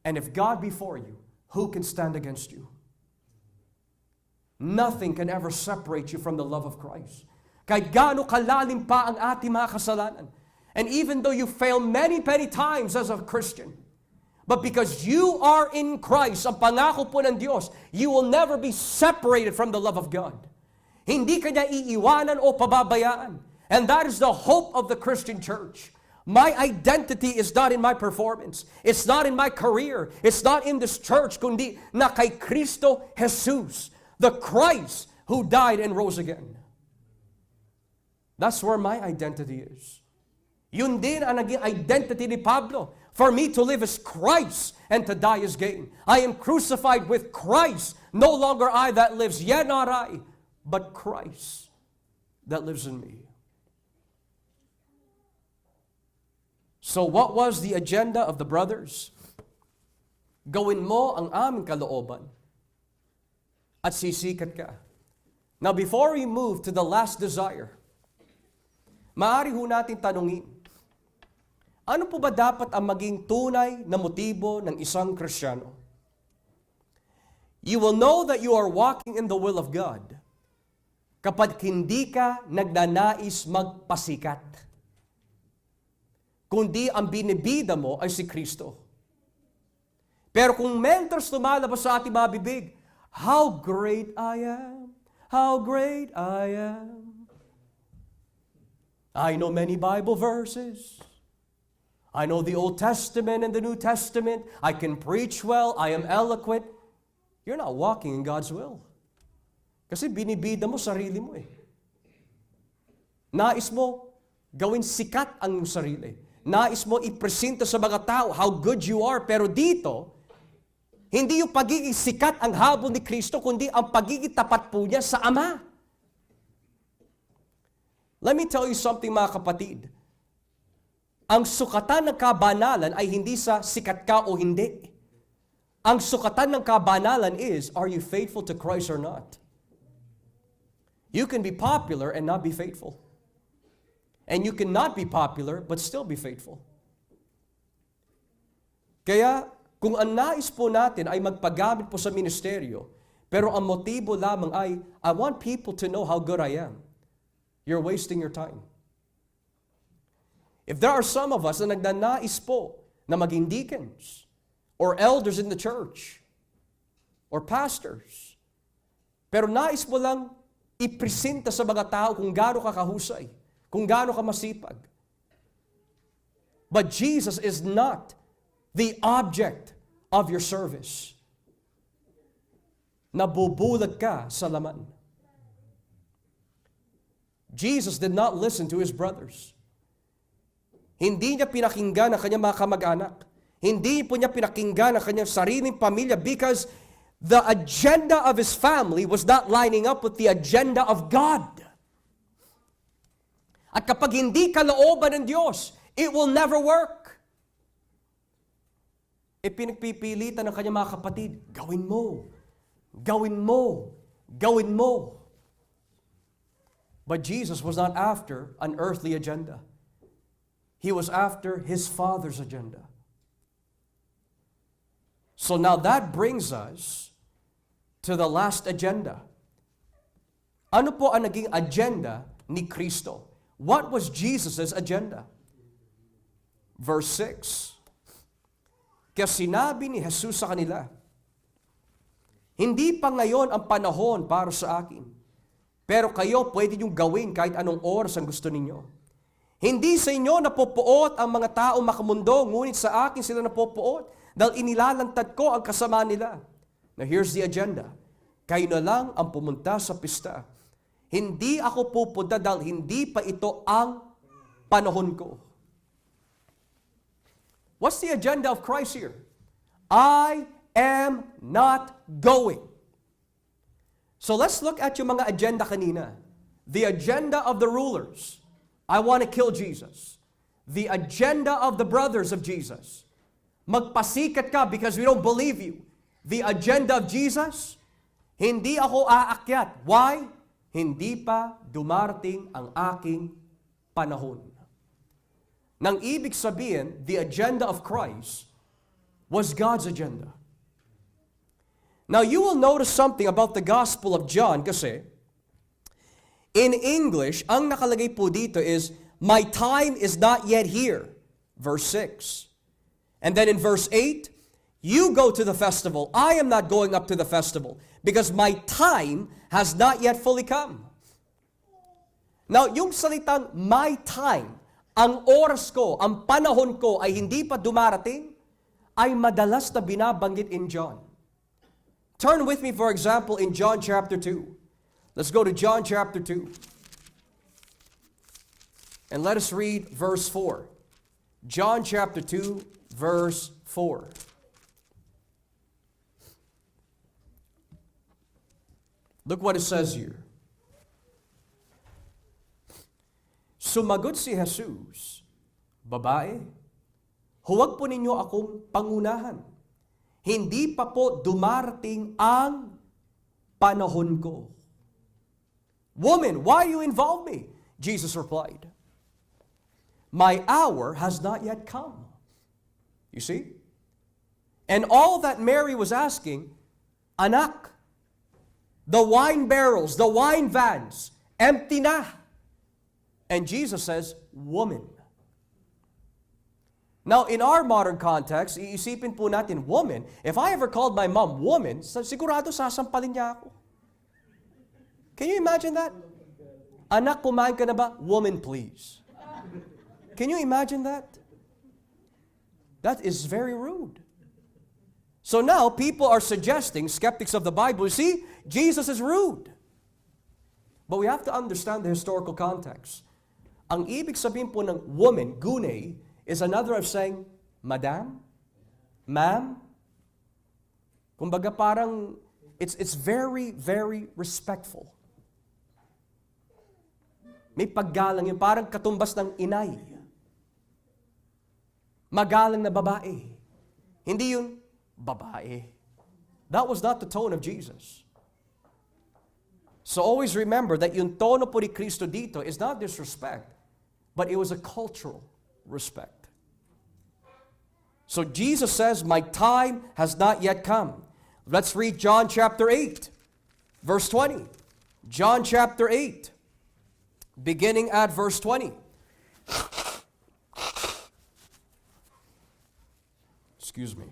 A: and if God be for you, who can stand against you? Nothing can ever separate you from the love of Christ. Kahit gaano kalalim pa ang ating mga kasalanan, and even though you fail many times as a Christian, but because you are in Christ, ang pangako po ng Diyos, you will never be separated from the love of God. Hindi ka niya iiwanan o pababayaan. And that is the hope of the Christian church. My identity is not in my performance. It's not in my career. It's not in this church, kundi na kay Kristo Jesus, the Christ who died and rose again. That's where my identity is. Yun din ang naging identity ni Pablo. For me to live is Christ, and to die is gain. I am crucified with Christ. No longer I that lives, yet not I, but Christ that lives in me. So what was the agenda of the brothers? Gawin mo ang aming kalooban at sisikat ka. Now before we move to the last desire, maaari ho natin tanungin, ano po ba dapat ang maging tunay na motibo ng isang Kristiyano? You will know that you are walking in the will of God kapag hindi ka nagnanais magpasikat, kundi ang binibida mo ay si Kristo. Pero kung mentors lumalabas sa ating mga bibig, how great I am, how great I am. I know many Bible verses. I know the Old Testament and the New Testament. I can preach well. I am eloquent. You're not walking in God's will. Kasi binibida mo sarili mo eh. Nais mo gawin sikat ang iyong sarili. Nais mo ipresenta sa mga tao how good you are. Pero dito, hindi yung pagiging sikat ang habol ni Kristo, kundi ang pagiging tapat po niya sa Ama. Let me tell you something, mga kapatid. Ang sukatan ng kabanalan ay hindi sa sikat ka o hindi. Ang sukatan ng kabanalan is, are you faithful to Christ or not? You can be popular and not be faithful. And you cannot be popular but still be faithful. Kaya, kung ang nais po natin ay magpagamit po sa ministeryo, pero ang motibo lamang ay, I want people to know how good I am, you're wasting your time. If there are some of us na nagnanais po na maging deacons, or elders in the church, or pastors, pero nais mo lang ipresenta sa mga tao kung gaano ka kahusay, kung gaano ka masipag. But Jesus is not the object of your service. Nabubulag ka sa laman. Jesus did not listen to his brothers. Hindi niya pinakinggan ang kanyang mga kamag-anak. Hindi po niya pinakinggan ang kanyang sariling pamilya because the agenda of his family was not lining up with the agenda of God. At kapag hindi kalooban ng Diyos, it will never work. Pinagpipilitan ng kanyang mga kapatid, gawin mo, gawin mo, gawin mo. But Jesus was not after an earthly agenda. He was after his Father's agenda. So now that brings us to the last agenda. Ano po ang naging agenda ni Kristo? What was Jesus' agenda? Verse 6. Kaya sinabi ni Jesus sa kanila, Hindi pa ngayon ang panahon para sa akin. Pero kayo pwede niyong gawin kahit anong oras ang gusto ninyo. Hindi sa inyo napopuot ang mga tao makamundo, ngunit sa akin sila napopuot dahil inilalantad ko ang kasama nila. Now here's the agenda. Kayo na lang ang pumunta sa pista. Hindi ako pupunta dahil hindi pa ito ang panahon ko. What's the agenda of Christ here? I am not going. So let's look at yung mga agenda kanina. The agenda of the rulers. I want to kill Jesus. The agenda of the brothers of Jesus. Magpasikat ka because we don't believe you. The agenda of Jesus, hindi ako aakyat. Why? Hindi pa dumarating ang aking panahon. Nang ibig sabihin, the agenda of Christ was God's agenda. Now, you will notice something about the Gospel of John kasi in English, ang nakalagay po dito is, my time is not yet here. Verse 6. And then in verse 8, you go to the festival. I am not going up to the festival because my time has not yet fully come. Now, yung salitang my time, ang oras ko, ang panahon ko ay hindi pa dumarating, ay madalas na binabanggit in John. Turn with me, for example, in John chapter 2. Let's go to John chapter 2. And let us read verse 4. John chapter 2, verse 4. Look what it says here. Sumagot si Jesus, babae, huwag po ninyo akong pangunahan. Hindi pa po dumarating ang panahon ko. Woman, why you involve me? Jesus replied, my hour has not yet come. You see? And all that Mary was asking, anak, the wine barrels, the wine vans, empty na. And Jesus says, woman. Now, in our modern context, iisipin po natin, woman. If I ever called my mom woman, sigurado sasampalin niya ako. Can you imagine that? Anak, kumain ka na ba? Woman, please. Can you imagine that? That is very rude. So now, people are suggesting, skeptics of the Bible, see, Jesus is rude. But we have to understand the historical context. Ang ibig sabihin po ng woman, gune, is another of saying, madam, ma'am. Kumbaga parang, it's very, very respectful. May paggalang yun, parang katumbas ng inay. Magalang na babae. Hindi yun, babae. That was not the tone of Jesus. So always remember that yung tono po ni Kristo dito is not disrespect, but it was a cultural respect. So Jesus says, my time has not yet come. Let's read John chapter 8, verse 20. John chapter 8, beginning at verse 20. Excuse me.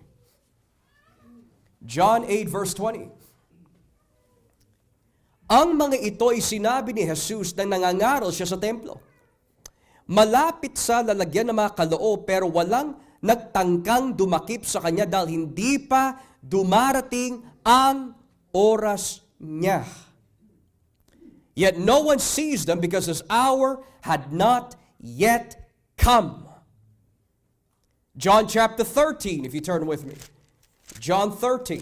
A: John 8, verse 20. Ang mga ito ay sinabi ni Jesus na nangangaral siya sa templo. Malapit sa lalagyan ng mga kaloob pero walang nagtangkang dumakip sa kanya dahil hindi pa dumarating ang oras niya. Yet no one sees them because his hour had not yet come. John chapter 13, if you turn with me. John 13.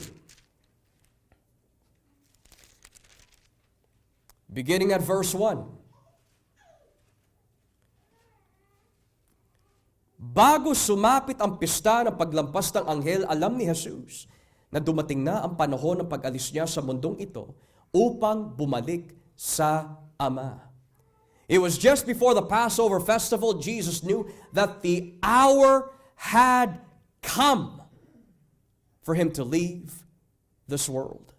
A: Beginning at verse 1. Bago sumapit ang pista ng paglampas ng anghel, alam ni Jesus na dumating na ang panahon ng pag-alis niya sa mundong ito upang bumalik sa Ama. It was just before the Passover festival, Jesus knew that the hour had come for him to leave this world.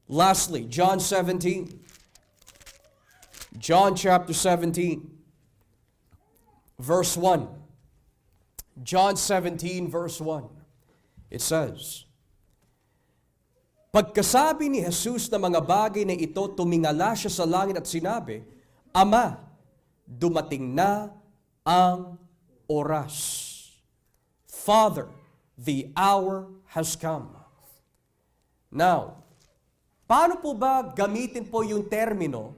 A: Lastly, John 17. John chapter 17. Verse 1. John 17, verse 1. It says, Pagkasabi ni Jesus na mga bagay na ito, tumingala siya sa langit at sinabi, Ama, dumating na ang oras. Father, the hour has come. Now, paano po ba gamitin po yung termino,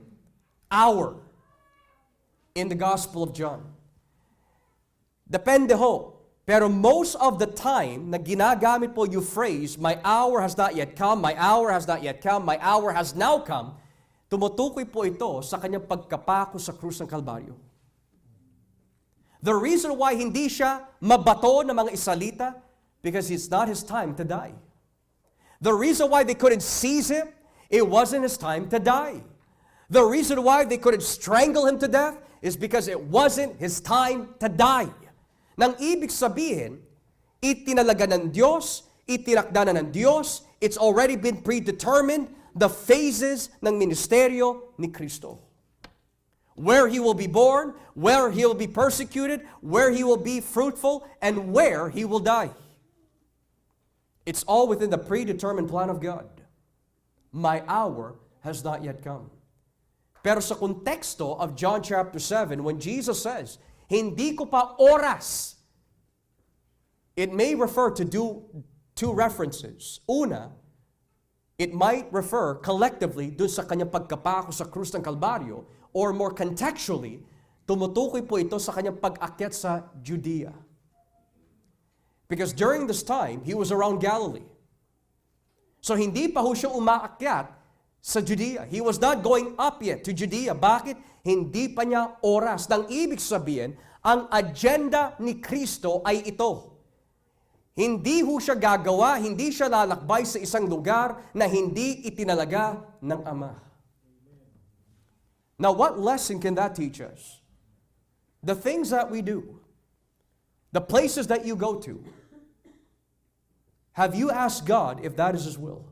A: hour, in the Gospel of John? Depende ho. Pero most of the time na ginagamit po yung phrase, my hour has not yet come, my hour has not yet come, my hour has now come, tumutukoy po ito sa kanyang pagkapako sa krus ng Kalbaryo. The reason why hindi siya mabato ng mga Israelita, because it's not his time to die. The reason why they couldn't seize him, it wasn't his time to die. The reason why they couldn't strangle him to death is because it wasn't his time to die. Nang ibig sabihin, itinalaga ng Diyos, itinakda na ng Diyos, it's already been predetermined the phases ng ministeryo ni Kristo. Where He will be born, where He will be persecuted, where He will be fruitful, and where He will die. It's all within the predetermined plan of God. My hour has not yet come. Pero sa konteksto of John chapter 7, when Jesus says, hindi ko pa oras, it may refer to two references. Una, it might refer collectively dun sa kanyang pagkapako sa krus ng Kalbaryo, or more contextually, tumutukoy po ito sa kanyang pag-akyat sa Judea. Because during this time, He was around Galilee. So hindi pa ho siya umaakyat sa Judea. He was not going up yet to Judea. Bakit? Hindi pa niya oras. Nang ibig sabihin, ang agenda ni Kristo ay ito. Hindi ho siya gagawa, hindi siya lalakbay sa isang lugar na hindi itinalaga ng Ama. Now, what lesson can that teach us? The things that we do, the places that you go to, have you asked God if that is His will?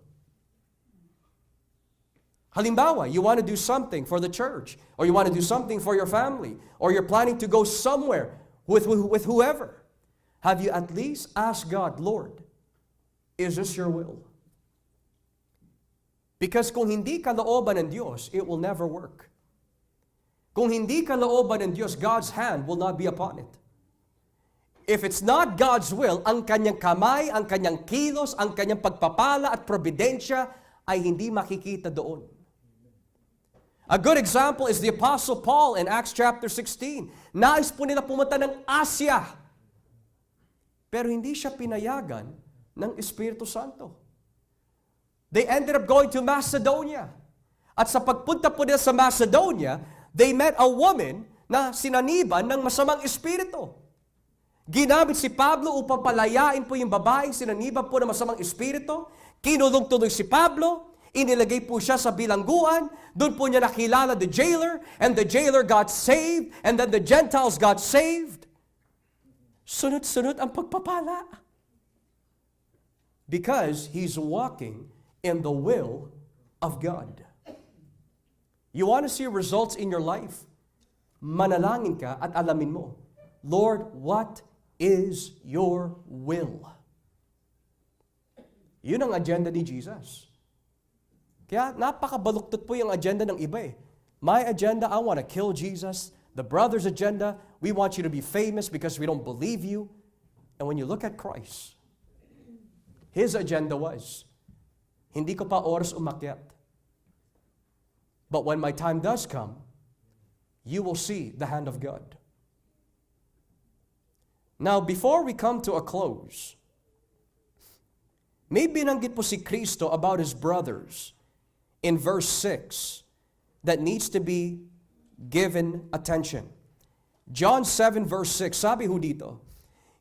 A: Halimbawa, you want to do something for the church, or you want to do something for your family, or you're planning to go somewhere with whoever. Have you at least asked God, Lord, is this your will? Because kung hindi kalooban ng Diyos, it will never work. Kung hindi kalooban ng Diyos, God's hand will not be upon it. If it's not God's will, ang kanyang kamay, ang kanyang kilos, ang kanyang pagpapala at probidensya ay hindi makikita doon. A good example is the Apostle Paul in Acts chapter 16. Nais po nila pumunta ng Asya. Pero hindi siya pinayagan ng Espiritu Santo. They ended up going to Macedonia. At sa pagpunta po nila sa Macedonia, they met a woman na sinaniban ng masamang espiritu. Ginamit si Pablo upang palayain po yung babaeng sinaniban po ng masamang espiritu. Kinulong-tuloy si Pablo, inilagay po siya sa bilangguan, doon po niya nakilala the jailer, and the jailer got saved, and then the Gentiles got saved. Sunod-sunod ang pagpapala. Because he's walking in the will of God. You want to see results in your life? Manalangin ka at alamin mo, Lord, what is your will? Yun ang agenda ni Jesus. Kaya napakabaluktot po yung agenda ng iba eh. My agenda, I want to kill Jesus. The brother's agenda, we want you to be famous because we don't believe you. And when you look at Christ, His agenda was, hindi ko pa oras umakyat. But when my time does come, you will see the hand of God. Now, before we come to a close, may binanggit po si Kristo about His brothers in verse 6 that needs to be given attention. John 7 verse 6, sabi ho dito,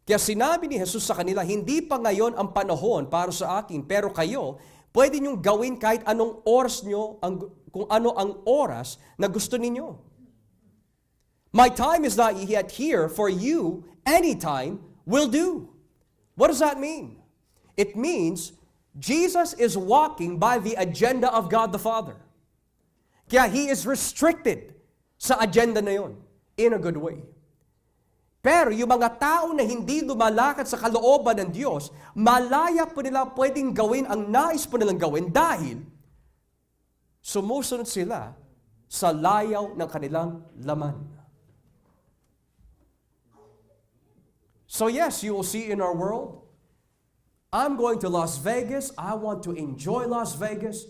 A: kaya sinabi ni Jesus sa kanila, hindi pa ngayon ang panahon para sa akin, pero kayo, pwede niyong gawin kahit anong oras nyo, kung ano ang oras na gusto ninyo. My time is not yet here, for you, anytime will do. What does that mean? It means Jesus is walking by the agenda of God the Father. Kaya He is restricted sa agenda na yon in a good way. Pero yung mga tao na hindi lumalakad sa kalooban ng Diyos, malaya po nila pwedeng gawin ang nais po nilang gawin dahil sumusunod sila sa layaw ng kanilang laman. So yes, you will see in our world, I'm going to Las Vegas. I want to enjoy Las Vegas.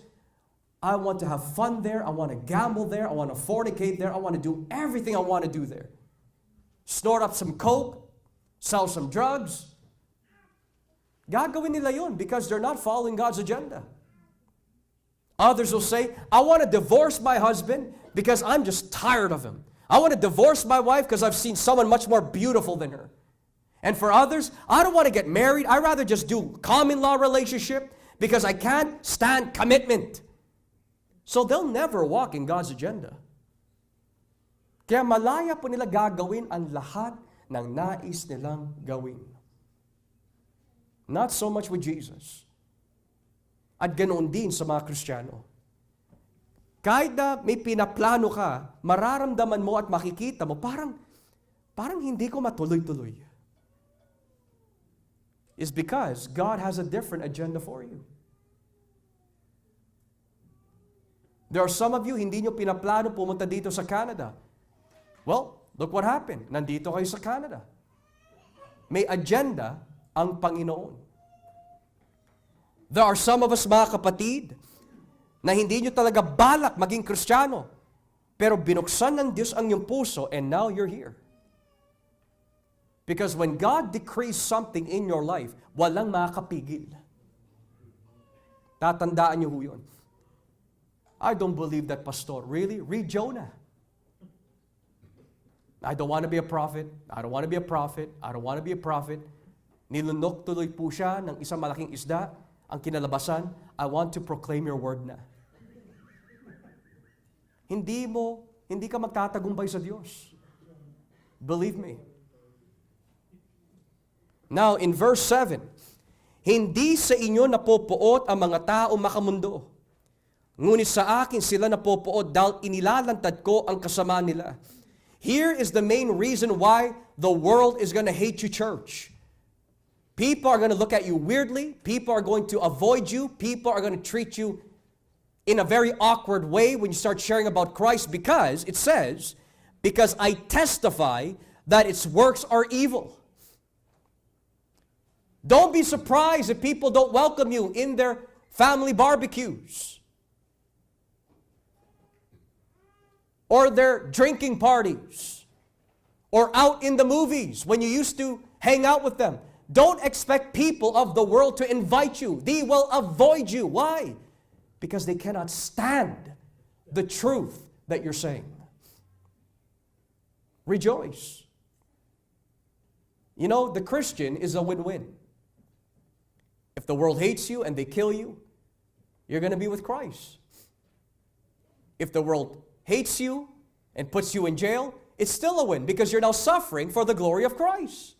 A: I want to have fun there. I want to gamble there. I want to fornicate there. I want to do everything I want to do there. Snort up some coke, sell some drugs. Gagawin nila yun because they're not following God's agenda. Others will say, I want to divorce my husband because I'm just tired of him. I want to divorce my wife because I've seen someone much more beautiful than her. And for others, I don't want to get married. I'd rather just do common law relationship because I can't stand commitment. So they'll never walk in God's agenda. Kaya malaya po nila gagawin ang lahat ng nais nilang gawin. Not so much with Jesus. At ganoon din sa mga Kristiyano. Kahit na may pinaplano ka, mararamdaman mo at makikita mo, parang hindi ko matuloy-tuloy. It's because God has a different agenda for you. There are some of you, hindi nyo pinaplano pumunta dito sa Canada. Well, look what happened. Nandito kayo sa Canada. May agenda ang Panginoon. There are some of us, mga kapatid, na hindi nyo talaga balak maging Kristiyano, pero binuksan ng Diyos ang iyong puso and now you're here. Because when God decrees something in your life, walang makakapigil. Tatandaan niyo ho yun. I don't believe that, Pastor. Really? Read Jonah. I don't want to be a prophet. I don't want to be a prophet. I don't want to be a prophet. Nilunok tuloy po siya ng isang malaking isda. Ang kinalabasan, I want to proclaim your word na. Hindi ka magtatagumpay sa Diyos. Believe me. Now, in verse 7, hindi sa inyo napopuot ang mga tao makamundo. Ngunit sa akin sila napopuot dahil inilalantad ko ang kasama nila. Here is the main reason why the world is going to hate you, church. People are going to look at you weirdly. People are going to avoid you. People are going to treat you in a very awkward way when you start sharing about Christ because it says, because I testify that its works are evil. Don't be surprised if people don't welcome you in their family barbecues or their drinking parties or out in the movies when you used to hang out with them. Don't expect people of the world to invite you. They will avoid you. Why? Because they cannot stand the truth that you're saying. Rejoice. You know, the Christian is a win-win. If the world hates you and they kill you, you're going to be with Christ. If the world hates you and puts you in jail, it's still a win because you're now suffering for the glory of Christ.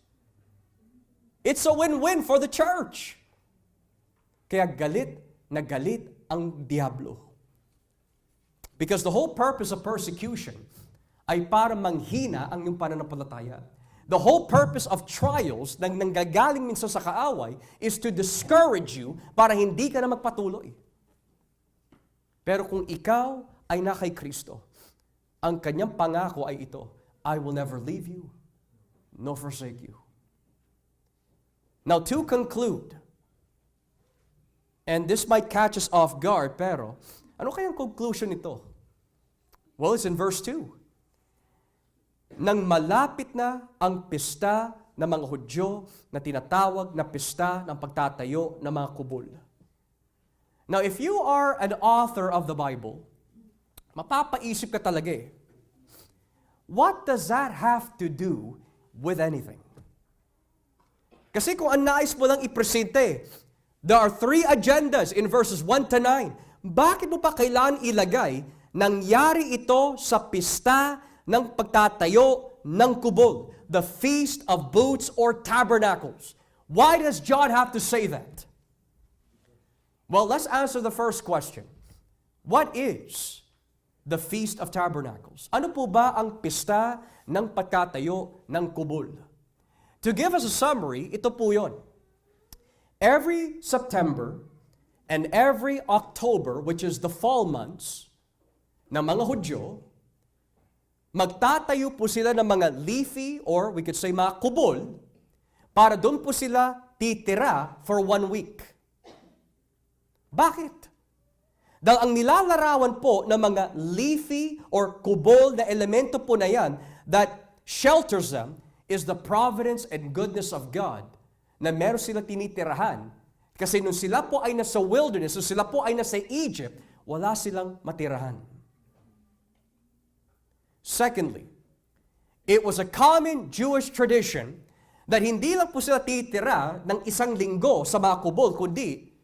A: It's a win-win for the church. Kaya galit na galit ang diablo. Because the whole purpose of persecution ay para manghina ang iyong pananampalataya. The whole purpose of trials na nanggagaling minsan sa kaaway is to discourage you para hindi ka na magpatuloy. Pero kung ikaw ay na kay Kristo, ang kanyang pangako ay ito, I will never leave you, nor forsake you. Now to conclude, and this might catch us off guard, pero ano kayang conclusion nito? Well, it's in verse 2. Nang malapit na ang pista ng mga Hudyo na tinatawag na pista ng pagtatayo ng mga kubol. Now, if you are an author of the Bible, mapapaisip ka talaga eh. What does that have to do with anything? Kasi kung ang nais mo lang ipresente, there are 3 agendas in verses 1 to 9. Bakit mo pa kailangan ilagay nangyari ito sa pista ng pagtatayo ng kubol, the Feast of Booths or Tabernacles? Why does John have to say that? Well, let's answer the first question. What is the Feast of Tabernacles? Ano po ba ang pista ng pagtatayo ng kubol? To give us a summary, ito po yun. Every September and every October, which is the fall months, ng mga Hudyo, magtatayo po sila ng mga leafy or we could say mga kubol para doon po sila titira for 1 week. Bakit? Dahil ang nilalarawan po ng mga leafy or kubol na elemento po na yan that shelters them is the providence and goodness of God na meron sila tinitirahan. Kasi nung sila po ay nasa wilderness, nung sila po ay nasa Egypt, wala silang matirahan. Secondly, it was a common Jewish tradition that hindi lang po sila titira ng 1 linggo sa mga kubol, kundi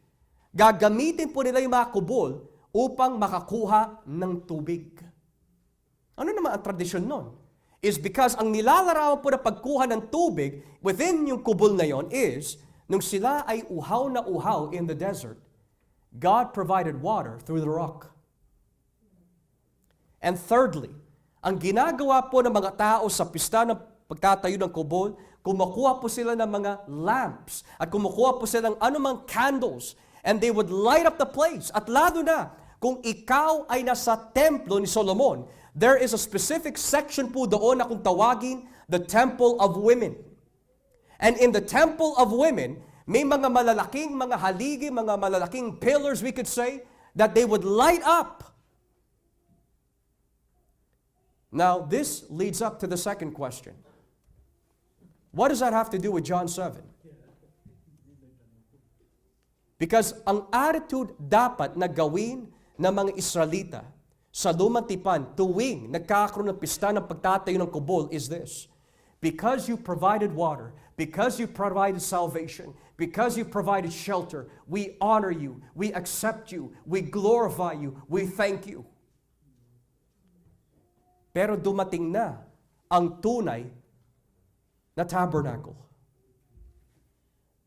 A: gagamitin po nila yung mga kubol upang makakuha ng tubig. Ano naman ang tradisyon nun? Is because ang nilalarawan po na pagkuha ng tubig within yung kubol na yon is, nung sila ay uhaw na uhaw in the desert, God provided water through the rock. And thirdly, ang ginagawa po ng mga tao sa pista ng pagtatayo ng kubol, kumukuha po sila ng mga lamps at kumukuha po sila ng anumang candles and they would light up the place. At lalo na, kung ikaw ay nasa templo ni Solomon, there is a specific section po doon na kung tawagin the Temple of Women. And in the Temple of Women, may mga malalaking mga haligi, mga malalaking pillars, we could say, that they would light up. Now, this leads up to the second question. What does that have to do with John 7? Because ang attitude dapat na gawin ng mga Israelita sa lumang tipan tuwing nagkakaroon ng pista ng pagtatayo ng kubol is this. Because you provided water, because you provided salvation, because you provided shelter, we honor you, we accept you, we glorify you, we thank you. Pero dumating na ang tunay na tabernacle.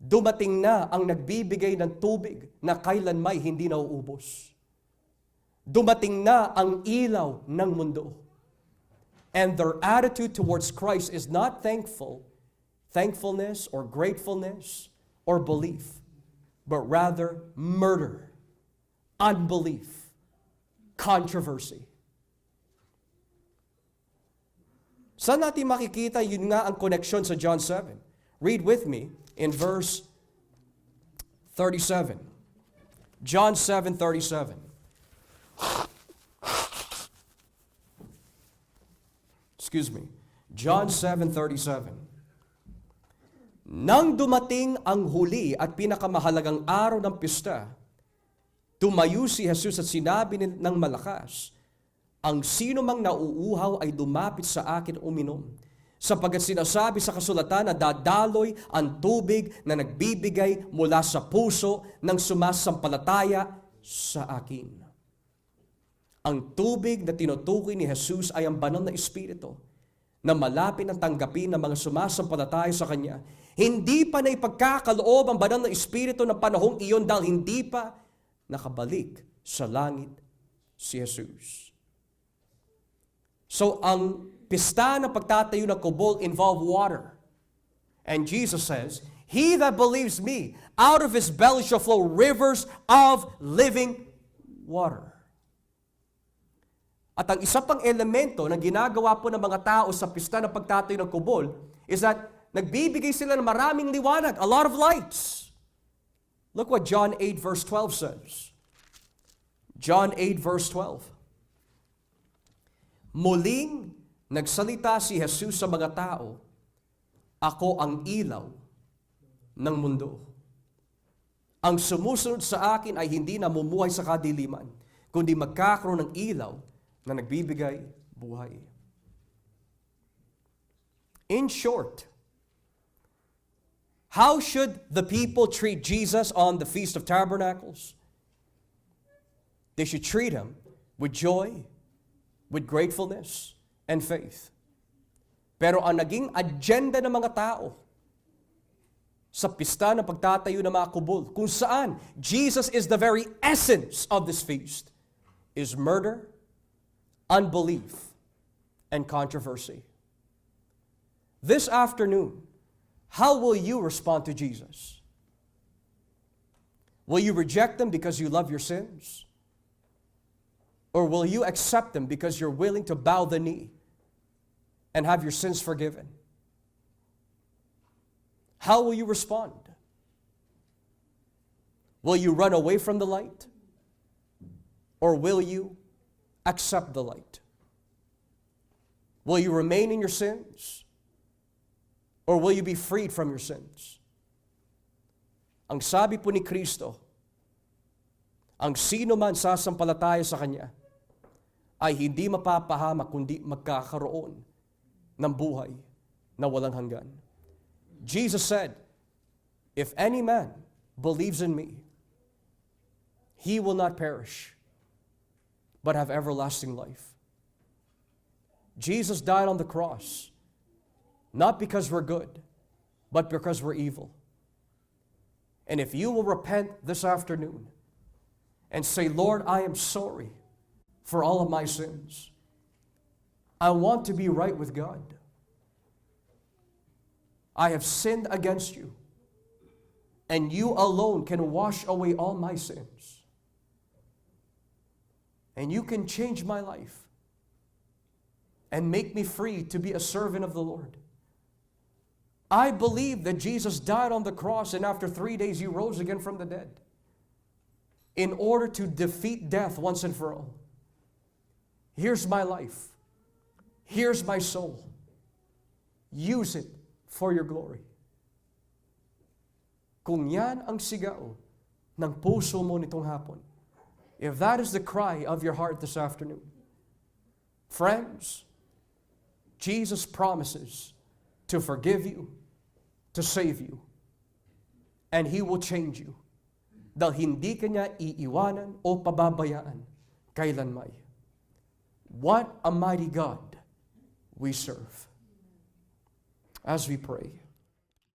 A: Dumating na ang nagbibigay ng tubig na kailanmay hindi nauubos. Dumating na ang ilaw ng mundo. And their attitude towards Christ is not thankfulness or gratefulness or belief, but rather murder, unbelief, controversy. Saan natin makikita yun nga ang connection sa John 7? Read with me in verse 37. John 7:37. Excuse me. John 7:37. Nang dumating ang huli at pinakamahalagang araw ng pista, tumayo si Jesus at sinabi ng malakas, ang sino mang nauuhaw ay dumapit sa akin uminom. Sapagkat sinasabi sa kasulatan na dadaloy ang tubig na nagbibigay mula sa puso ng sumasampalataya sa akin. Ang tubig na tinutukoy ni Jesus ay ang banal na Espiritu na malapit ang tanggapin ng mga sumasampalataya sa Kanya. Hindi pa na ipagkakaloob ang banal na Espiritu ng panahong iyon dahil hindi pa nakabalik sa langit si Jesus. So, ang pista ng pagtatayo ng kubol involve water. And Jesus says, he that believes me, out of his belly shall flow rivers of living water. At ang isa pang elemento na ginagawa po ng mga tao sa pista ng pagtatayo ng kubol is that nagbibigay sila ng maraming liwanag, a lot of lights. Look what John 8 verse 12 says. John 8 verse 12. Muling nagsalita si Jesus sa mga tao, ako ang ilaw ng mundo. Ang sumusunod sa akin ay hindi namumuhay sa kadiliman, kundi magkakaroon ng ilaw na nagbibigay buhay. In short, how should the people treat Jesus on the Feast of Tabernacles? They should treat him with joy, with gratefulness, and faith. Pero ang naging agenda ng mga tao sa pista ng pagtatayo ng mga kubol, kung saan Jesus is the very essence of this feast, is murder, unbelief, and controversy. This afternoon, how will you respond to Jesus? Will you reject Him because you love your sins? Or will you accept Him because you're willing to bow the knee and have your sins forgiven? How will you respond? Will you run away from the light? Or will you accept the light? Will you remain in your sins? Or will you be freed from your sins? Ang sabi po ni Kristo, ang sino man sasampalataya sa Kanya ay hindi mapapahamak kundi magkakaroon ng buhay na walang hanggan. Jesus said, if any man believes in me, he will not perish, but have everlasting life. Jesus died on the cross, not because we're good, but because we're evil. And if you will repent this afternoon and say, Lord, I am sorry for all of my sins. I want to be right with God. I have sinned against you, and you alone can wash away all my sins. And you can change my life and make me free to be a servant of the Lord. I believe that Jesus died on the cross, and after 3 days He rose again from the dead in order to defeat death once and for all. Here's my life. Here's my soul. Use it for your glory. Kung yan ang sigaw ng puso mo nitong hapon, if that is the cry of your heart this afternoon, friends, Jesus promises to forgive you, to save you, and He will change you. Dahil hindi ka niya iiwanan o pababayaan kailanmay. What a mighty God we serve. As we pray,